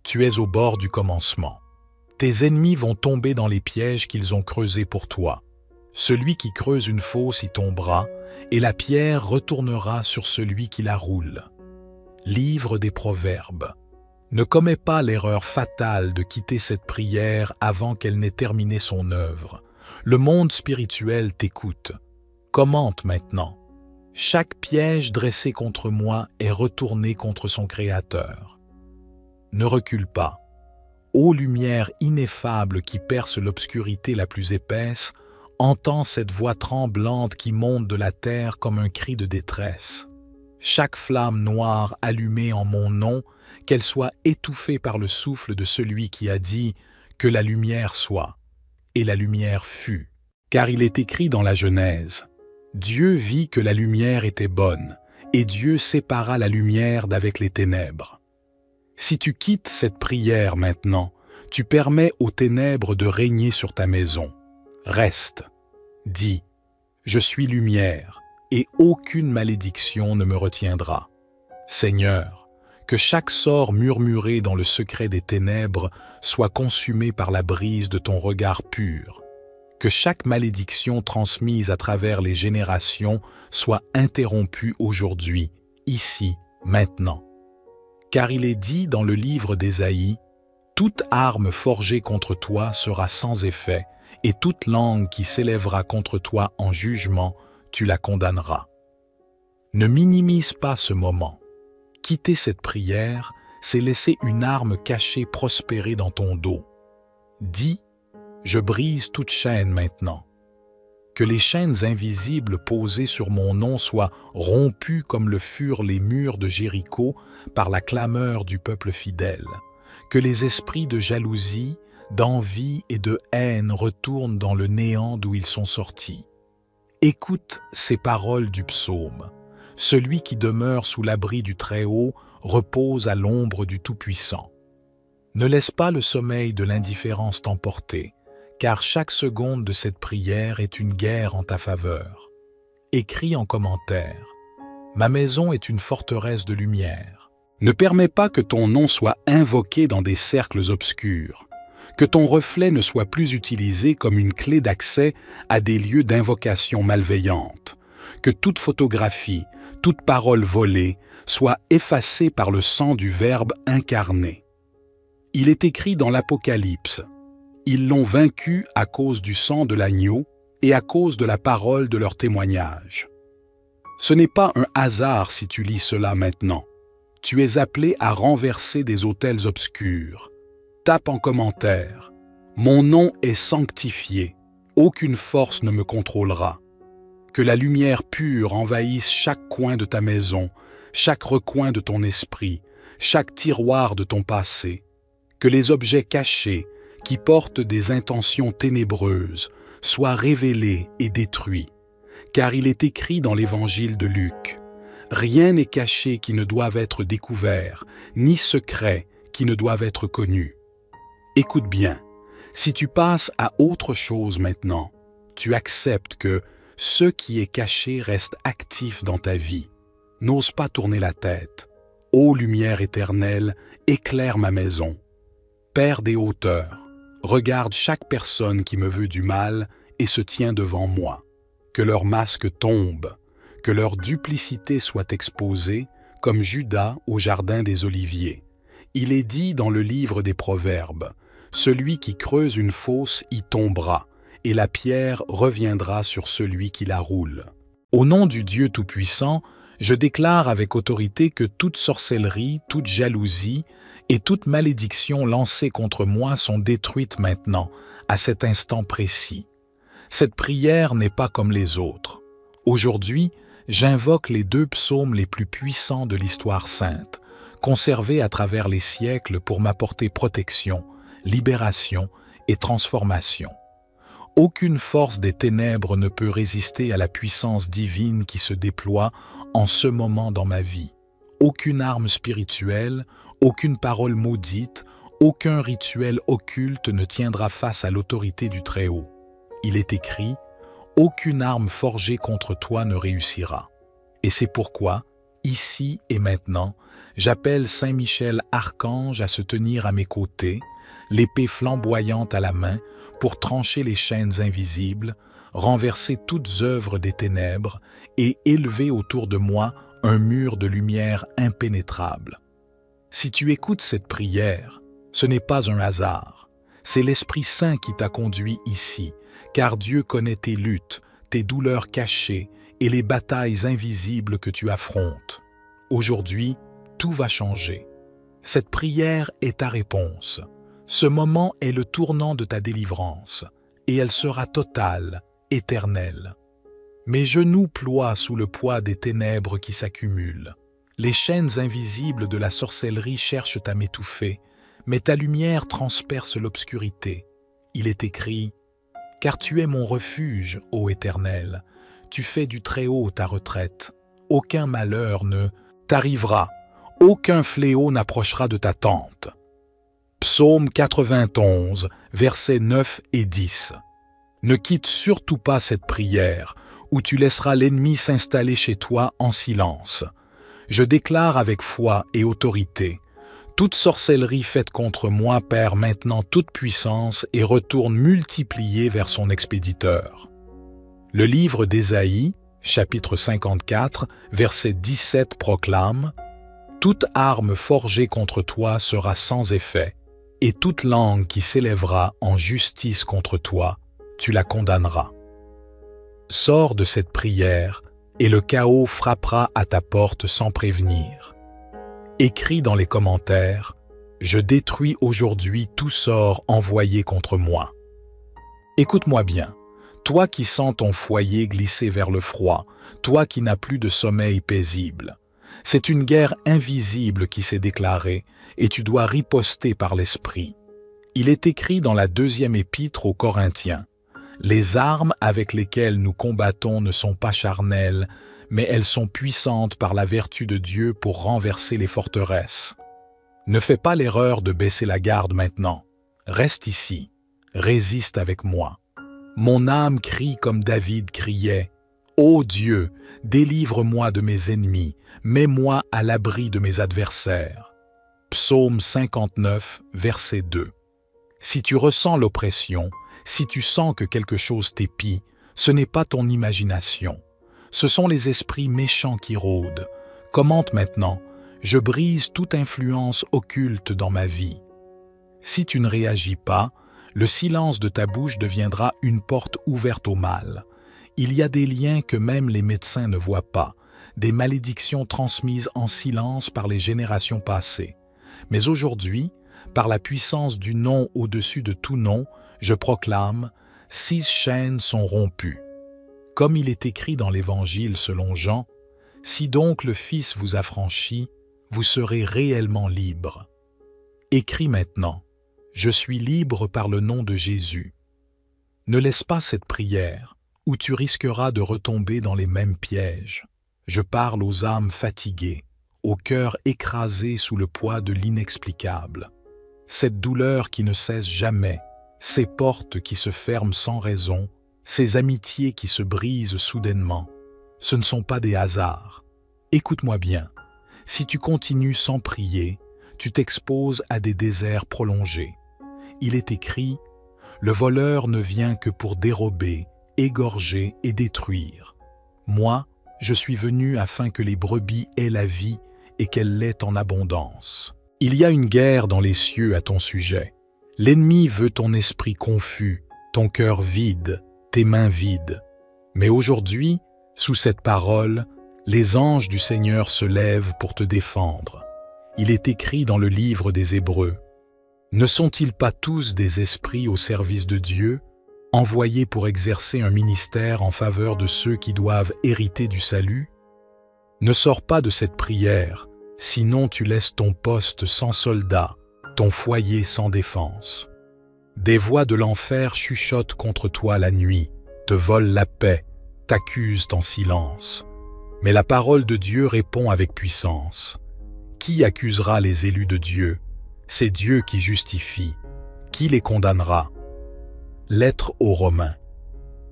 A: tu es au bord du commencement. Tes ennemis vont tomber dans les pièges qu'ils ont creusés pour toi. Celui qui creuse une fosse y tombera, et la pierre retournera sur celui qui la roule. Livre des Proverbes. Ne commets pas l'erreur fatale de quitter cette prière avant qu'elle n'ait terminé son œuvre. Le monde spirituel t'écoute. Commente maintenant. Chaque piège dressé contre moi est retourné contre son Créateur. Ne recule pas. Ô lumière ineffable qui perce l'obscurité la plus épaisse, entends cette voix tremblante qui monte de la terre comme un cri de détresse. Chaque flamme noire allumée en mon nom, qu'elle soit étouffée par le souffle de celui qui a dit « Que la lumière soit ». Et la lumière fut. Car il est écrit dans la Genèse, « Dieu vit que la lumière était bonne, et Dieu sépara la lumière d'avec les ténèbres. » Si tu quittes cette prière maintenant, tu permets aux ténèbres de régner sur ta maison. Reste. Dis, « Je suis lumière, et aucune malédiction ne me retiendra. » Seigneur, que chaque sort murmuré dans le secret des ténèbres soit consumé par la brise de ton regard pur. Que chaque malédiction transmise à travers les générations soit interrompue aujourd'hui, ici, maintenant. Car il est dit dans le livre d'Ésaïe, « Toute arme forgée contre toi sera sans effet, et toute langue qui s'élèvera contre toi en jugement, tu la condamneras. Ne minimise pas ce moment. Quitter cette prière, c'est laisser une arme cachée prospérer dans ton dos. Dis, je brise toute chaîne maintenant. Que les chaînes invisibles posées sur mon nom soient rompues comme le furent les murs de Jéricho par la clameur du peuple fidèle. Que les esprits de jalousie, d'envie et de haine retournent dans le néant d'où ils sont sortis. Écoute ces paroles du psaume. Celui qui demeure sous l'abri du Très-Haut repose à l'ombre du Tout-Puissant. Ne laisse pas le sommeil de l'indifférence t'emporter, car chaque seconde de cette prière est une guerre en ta faveur. Écris en commentaire. Ma maison est une forteresse de lumière. Ne permets pas que ton nom soit invoqué dans des cercles obscurs, que ton reflet ne soit plus utilisé comme une clé d'accès à des lieux d'invocation malveillante, que toute photographie, toute parole volée soit effacée par le sang du Verbe incarné. Il est écrit dans l'Apocalypse, « Ils l'ont vaincu à cause du sang de l'agneau et à cause de la parole de leur témoignage. » Ce n'est pas un hasard si tu lis cela maintenant. Tu es appelé à renverser des autels obscurs. Tape en commentaire. Mon nom est sanctifié. Aucune force ne me contrôlera. Que la lumière pure envahisse chaque coin de ta maison, chaque recoin de ton esprit, chaque tiroir de ton passé. Que les objets cachés, qui portent des intentions ténébreuses, soient révélés et détruits. Car il est écrit dans l'Évangile de Luc, « Rien n'est caché qui ne doive être découvert, ni secret qui ne doive être connu. » Écoute bien, si tu passes à autre chose maintenant, tu acceptes que ce qui est caché reste actif dans ta vie. N'ose pas tourner la tête. Ô lumière éternelle, éclaire ma maison. Père des hauteurs, regarde chaque personne qui me veut du mal et se tient devant moi. Que leur masque tombe, que leur duplicité soit exposée, comme Judas au jardin des Oliviers. Il est dit dans le livre des Proverbes, « Celui qui creuse une fosse y tombera, et la pierre reviendra sur celui qui la roule. » Au nom du Dieu Tout-Puissant, je déclare avec autorité que toute sorcellerie, toute jalousie et toute malédiction lancée contre moi sont détruites maintenant, à cet instant précis. Cette prière n'est pas comme les autres. Aujourd'hui, j'invoque les 2 psaumes les plus puissants de l'histoire sainte, conservés à travers les siècles pour m'apporter protection, libération et transformation. Aucune force des ténèbres ne peut résister à la puissance divine qui se déploie en ce moment dans ma vie. Aucune arme spirituelle, aucune parole maudite, aucun rituel occulte ne tiendra face à l'autorité du Très-Haut. Il est écrit, « Aucune arme forgée contre toi ne réussira. » Et c'est pourquoi, ici et maintenant, j'appelle Saint Michel Archange à se tenir à mes côtés, l'épée flamboyante à la main, pour trancher les chaînes invisibles, renverser toutes œuvres des ténèbres et élever autour de moi un mur de lumière impénétrable. Si tu écoutes cette prière, ce n'est pas un hasard. C'est l'Esprit Saint qui t'a conduit ici, car Dieu connaît tes luttes, tes douleurs cachées et les batailles invisibles que tu affrontes. Aujourd'hui, tout va changer. Cette prière est ta réponse. Ce moment est le tournant de ta délivrance, et elle sera totale, éternelle. Mes genoux ploient sous le poids des ténèbres qui s'accumulent. Les chaînes invisibles de la sorcellerie cherchent à m'étouffer, mais ta lumière transperce l'obscurité. Il est écrit, « Car tu es mon refuge, ô Éternel, tu fais du Très-Haut ta retraite. Aucun malheur ne t'arrivera, aucun fléau n'approchera de ta tente. » Psaume 91, versets 9 et 10. Ne quitte surtout pas cette prière, où tu laisseras l'ennemi s'installer chez toi en silence. Je déclare avec foi et autorité, toute sorcellerie faite contre moi perd maintenant toute puissance et retourne multipliée vers son expéditeur. Le livre d'Ésaïe, chapitre 54, verset 17 proclame « Toute arme forgée contre toi sera sans effet, Et toute langue qui s'élèvera en justice contre toi, tu la condamneras. Sors de cette prière, et le chaos frappera à ta porte sans prévenir. Écris dans les commentaires « Je détruis aujourd'hui tout sort envoyé contre moi ». Écoute-moi bien, toi qui sens ton foyer glisser vers le froid, toi qui n'as plus de sommeil paisible. C'est une guerre invisible qui s'est déclarée et tu dois riposter par l'esprit. Il est écrit dans la 2e épître aux Corinthiens. Les armes avec lesquelles nous combattons ne sont pas charnelles, mais elles sont puissantes par la vertu de Dieu pour renverser les forteresses. Ne fais pas l'erreur de baisser la garde maintenant. Reste ici, résiste avec moi. Mon âme crie comme David criait. Ô Dieu, délivre-moi de mes ennemis, mets-moi à l'abri de mes adversaires. Psaume 59, verset 2. Si tu ressens l'oppression, si tu sens que quelque chose t'épie, ce n'est pas ton imagination. Ce sont les esprits méchants qui rôdent. Commente maintenant, je brise toute influence occulte dans ma vie. Si tu ne réagis pas, le silence de ta bouche deviendra une porte ouverte au mal. Il y a des liens que même les médecins ne voient pas, des malédictions transmises en silence par les générations passées. Mais aujourd'hui, par la puissance du nom au-dessus de tout nom, je proclame, 6 chaînes sont rompues. Comme il est écrit dans l'Évangile selon Jean, « Si donc le Fils vous affranchit, vous serez réellement libre. » Écris maintenant, « Je suis libre par le nom de Jésus. » Ne laisse pas cette prière, où tu risqueras de retomber dans les mêmes pièges. Je parle aux âmes fatiguées, au cœur écrasé sous le poids de l'inexplicable. Cette douleur qui ne cesse jamais, ces portes qui se ferment sans raison, ces amitiés qui se brisent soudainement, ce ne sont pas des hasards. Écoute-moi bien, si tu continues sans prier, tu t'exposes à des déserts prolongés. Il est écrit, « Le voleur ne vient que pour dérober, égorger et détruire. Moi, je suis venu afin que les brebis aient la vie et qu'elle l'ait en abondance. » Il y a une guerre dans les cieux à ton sujet. L'ennemi veut ton esprit confus, ton cœur vide, tes mains vides. Mais aujourd'hui, sous cette parole, les anges du Seigneur se lèvent pour te défendre. Il est écrit dans le livre des Hébreux. Ne sont-ils pas tous des esprits au service de Dieu, envoyés pour exercer un ministère en faveur de ceux qui doivent hériter du salut? Ne sors pas de cette prière, sinon tu laisses ton poste sans soldats, ton foyer sans défense. Des voix de l'enfer chuchotent contre toi la nuit, te volent la paix, t'accusent en silence. Mais la parole de Dieu répond avec puissance. Qui accusera les élus de Dieu? C'est Dieu qui justifie. Qui les condamnera? Lettre aux Romains.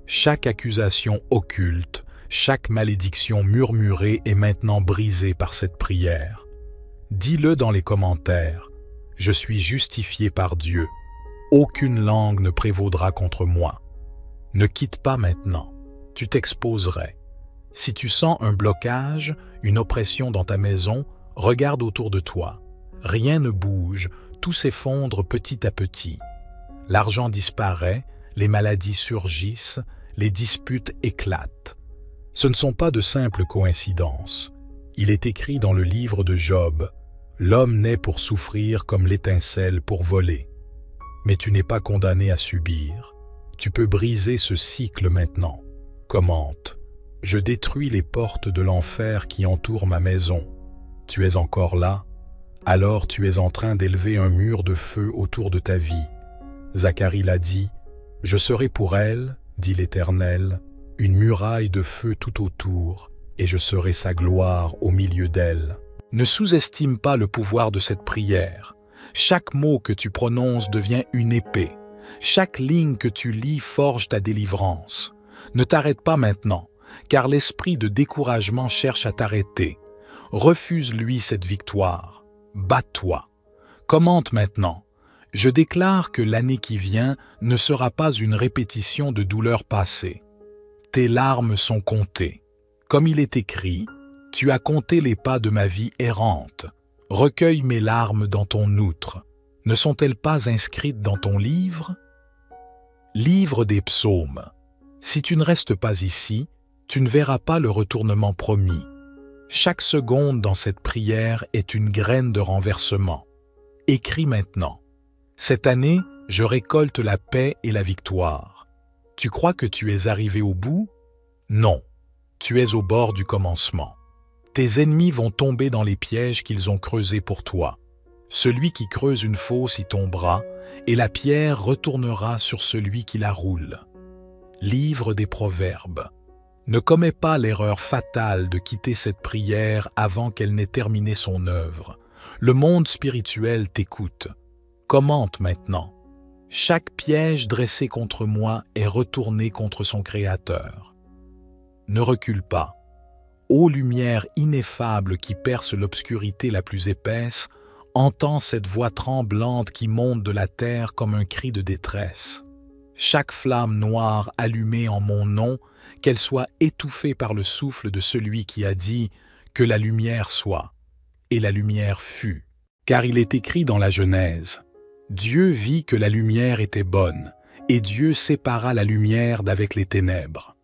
A: Chaque accusation occulte, chaque malédiction murmurée est maintenant brisée par cette prière. Dis-le dans les commentaires. Je suis justifié par Dieu. Aucune langue ne prévaudra contre moi. Ne quitte pas maintenant. Tu t'exposerais. Si tu sens un blocage, une oppression dans ta maison, regarde autour de toi. Rien ne bouge, tout s'effondre petit à petit. L'argent disparaît, les maladies surgissent, les disputes éclatent. Ce ne sont pas de simples coïncidences. Il est écrit dans le livre de Job, « L'homme naît pour souffrir comme l'étincelle pour voler. » Mais tu n'es pas condamné à subir. Tu peux briser ce cycle maintenant. Commente. Je détruis les portes de l'enfer qui entourent ma maison. Tu es encore là? Alors tu es en train d'élever un mur de feu autour de ta vie. Zacharie l'a dit, « Je serai pour elle, dit l'Éternel, une muraille de feu tout autour, et je serai sa gloire au milieu d'elle. » Ne sous-estime pas le pouvoir de cette prière. Chaque mot que tu prononces devient une épée. Chaque ligne que tu lis forge ta délivrance. Ne t'arrête pas maintenant, car l'esprit de découragement cherche à t'arrêter. Refuse-lui cette victoire. Bats-toi. Commente maintenant. Je déclare que l'année qui vient ne sera pas une répétition de douleurs passées. Tes larmes sont comptées. Comme il est écrit, « Tu as compté les pas de ma vie errante. Recueille mes larmes dans ton outre. Ne sont-elles pas inscrites dans ton livre? Livre des psaumes. Si tu ne restes pas ici, tu ne verras pas le retournement promis. Chaque seconde dans cette prière est une graine de renversement. Écris maintenant. Cette année, je récolte la paix et la victoire. Tu crois que tu es arrivé au bout? Non, tu es au bord du commencement. Tes ennemis vont tomber dans les pièges qu'ils ont creusés pour toi. Celui qui creuse une fosse y tombera, et la pierre retournera sur celui qui la roule. Livre des Proverbes. Ne commets pas l'erreur fatale de quitter cette prière avant qu'elle n'ait terminé son œuvre. Le monde spirituel t'écoute. Commente maintenant. Chaque piège dressé contre moi est retourné contre son Créateur. Ne recule pas. Ô lumière ineffable qui perce l'obscurité la plus épaisse, entends cette voix tremblante qui monte de la terre comme un cri de détresse. Chaque flamme noire allumée en mon nom, qu'elle soit étouffée par le souffle de celui qui a dit « Que la lumière soit ». Et la lumière fut. Car il est écrit dans la Genèse « Dieu vit que la lumière était bonne, et Dieu sépara la lumière d'avec les ténèbres. »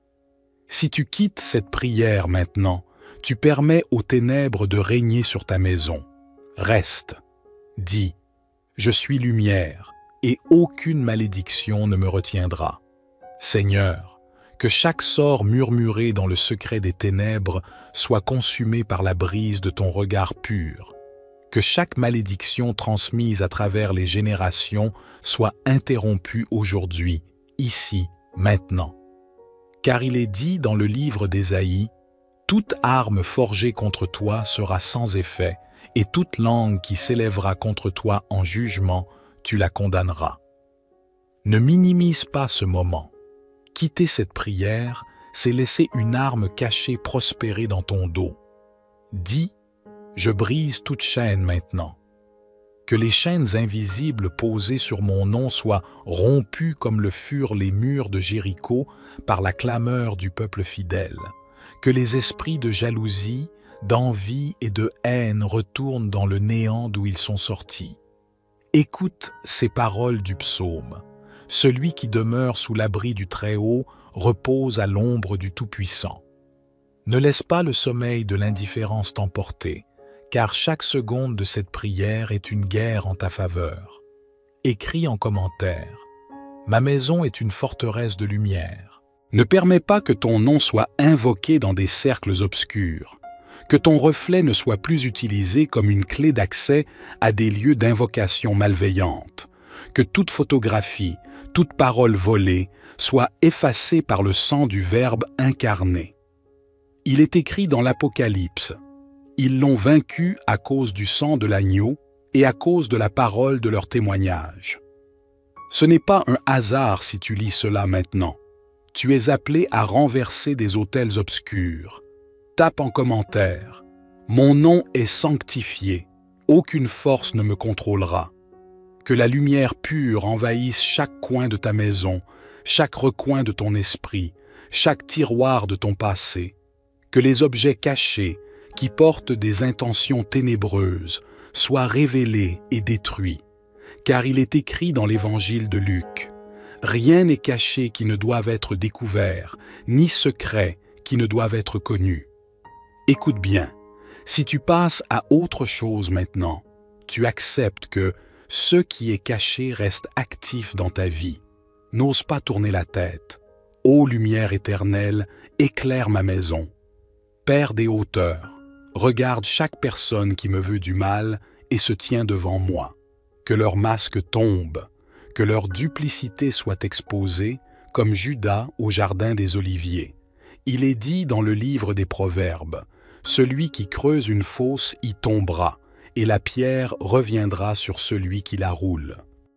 A: Si tu quittes cette prière maintenant, tu permets aux ténèbres de régner sur ta maison. Reste. Dis « Je suis lumière, et aucune malédiction ne me retiendra. » Seigneur, que chaque sort murmuré dans le secret des ténèbres soit consumé par la brise de ton regard pur. Que chaque malédiction transmise à travers les générations soit interrompue aujourd'hui, ici, maintenant. Car il est dit dans le livre d'Ésaïe, « Toute arme forgée contre toi sera sans effet, et toute langue qui s'élèvera contre toi en jugement, tu la condamneras. » Ne minimise pas ce moment. Quitter cette prière, c'est laisser une arme cachée prospérer dans ton dos. Dis, je brise toute chaîne maintenant. Que les chaînes invisibles posées sur mon nom soient rompues comme le furent les murs de Jéricho par la clameur du peuple fidèle. Que les esprits de jalousie, d'envie et de haine retournent dans le néant d'où ils sont sortis. Écoute ces paroles du psaume. Celui qui demeure sous l'abri du Très-Haut repose à l'ombre du Tout-Puissant. Ne laisse pas le sommeil de l'indifférence t'emporter, car chaque seconde de cette prière est une guerre en ta faveur. Écris en commentaire. Ma maison est une forteresse de lumière. Ne permets pas que ton nom soit invoqué dans des cercles obscurs, que ton reflet ne soit plus utilisé comme une clé d'accès à des lieux d'invocation malveillante, que toute photographie, toute parole volée soit effacée par le sang du Verbe incarné. Il est écrit dans l'Apocalypse, « Ils l'ont vaincu à cause du sang de l'agneau et à cause de la parole de leur témoignage. » Ce n'est pas un hasard si tu lis cela maintenant. Tu es appelé à renverser des autels obscurs. Tape en commentaire. Mon nom est sanctifié. Aucune force ne me contrôlera. Que la lumière pure envahisse chaque coin de ta maison, chaque recoin de ton esprit, chaque tiroir de ton passé. Que les objets cachés, qui portent des intentions ténébreuses, soient révélés et détruits. Car il est écrit dans l'Évangile de Luc, « Rien n'est caché qui ne doive être découvert, ni secret qui ne doive être connu. » Écoute bien, si tu passes à autre chose maintenant, tu acceptes que ce qui est caché reste actif dans ta vie. N'ose pas tourner la tête. Ô lumière éternelle, éclaire ma maison. Père des hauteurs, regarde chaque personne qui me veut du mal et se tient devant moi. Que leur masque tombe, que leur duplicité soit exposée, comme Judas au jardin des Oliviers. Il est dit dans le livre des Proverbes, « Celui qui creuse une fosse y tombera, et la pierre reviendra sur celui qui la roule. »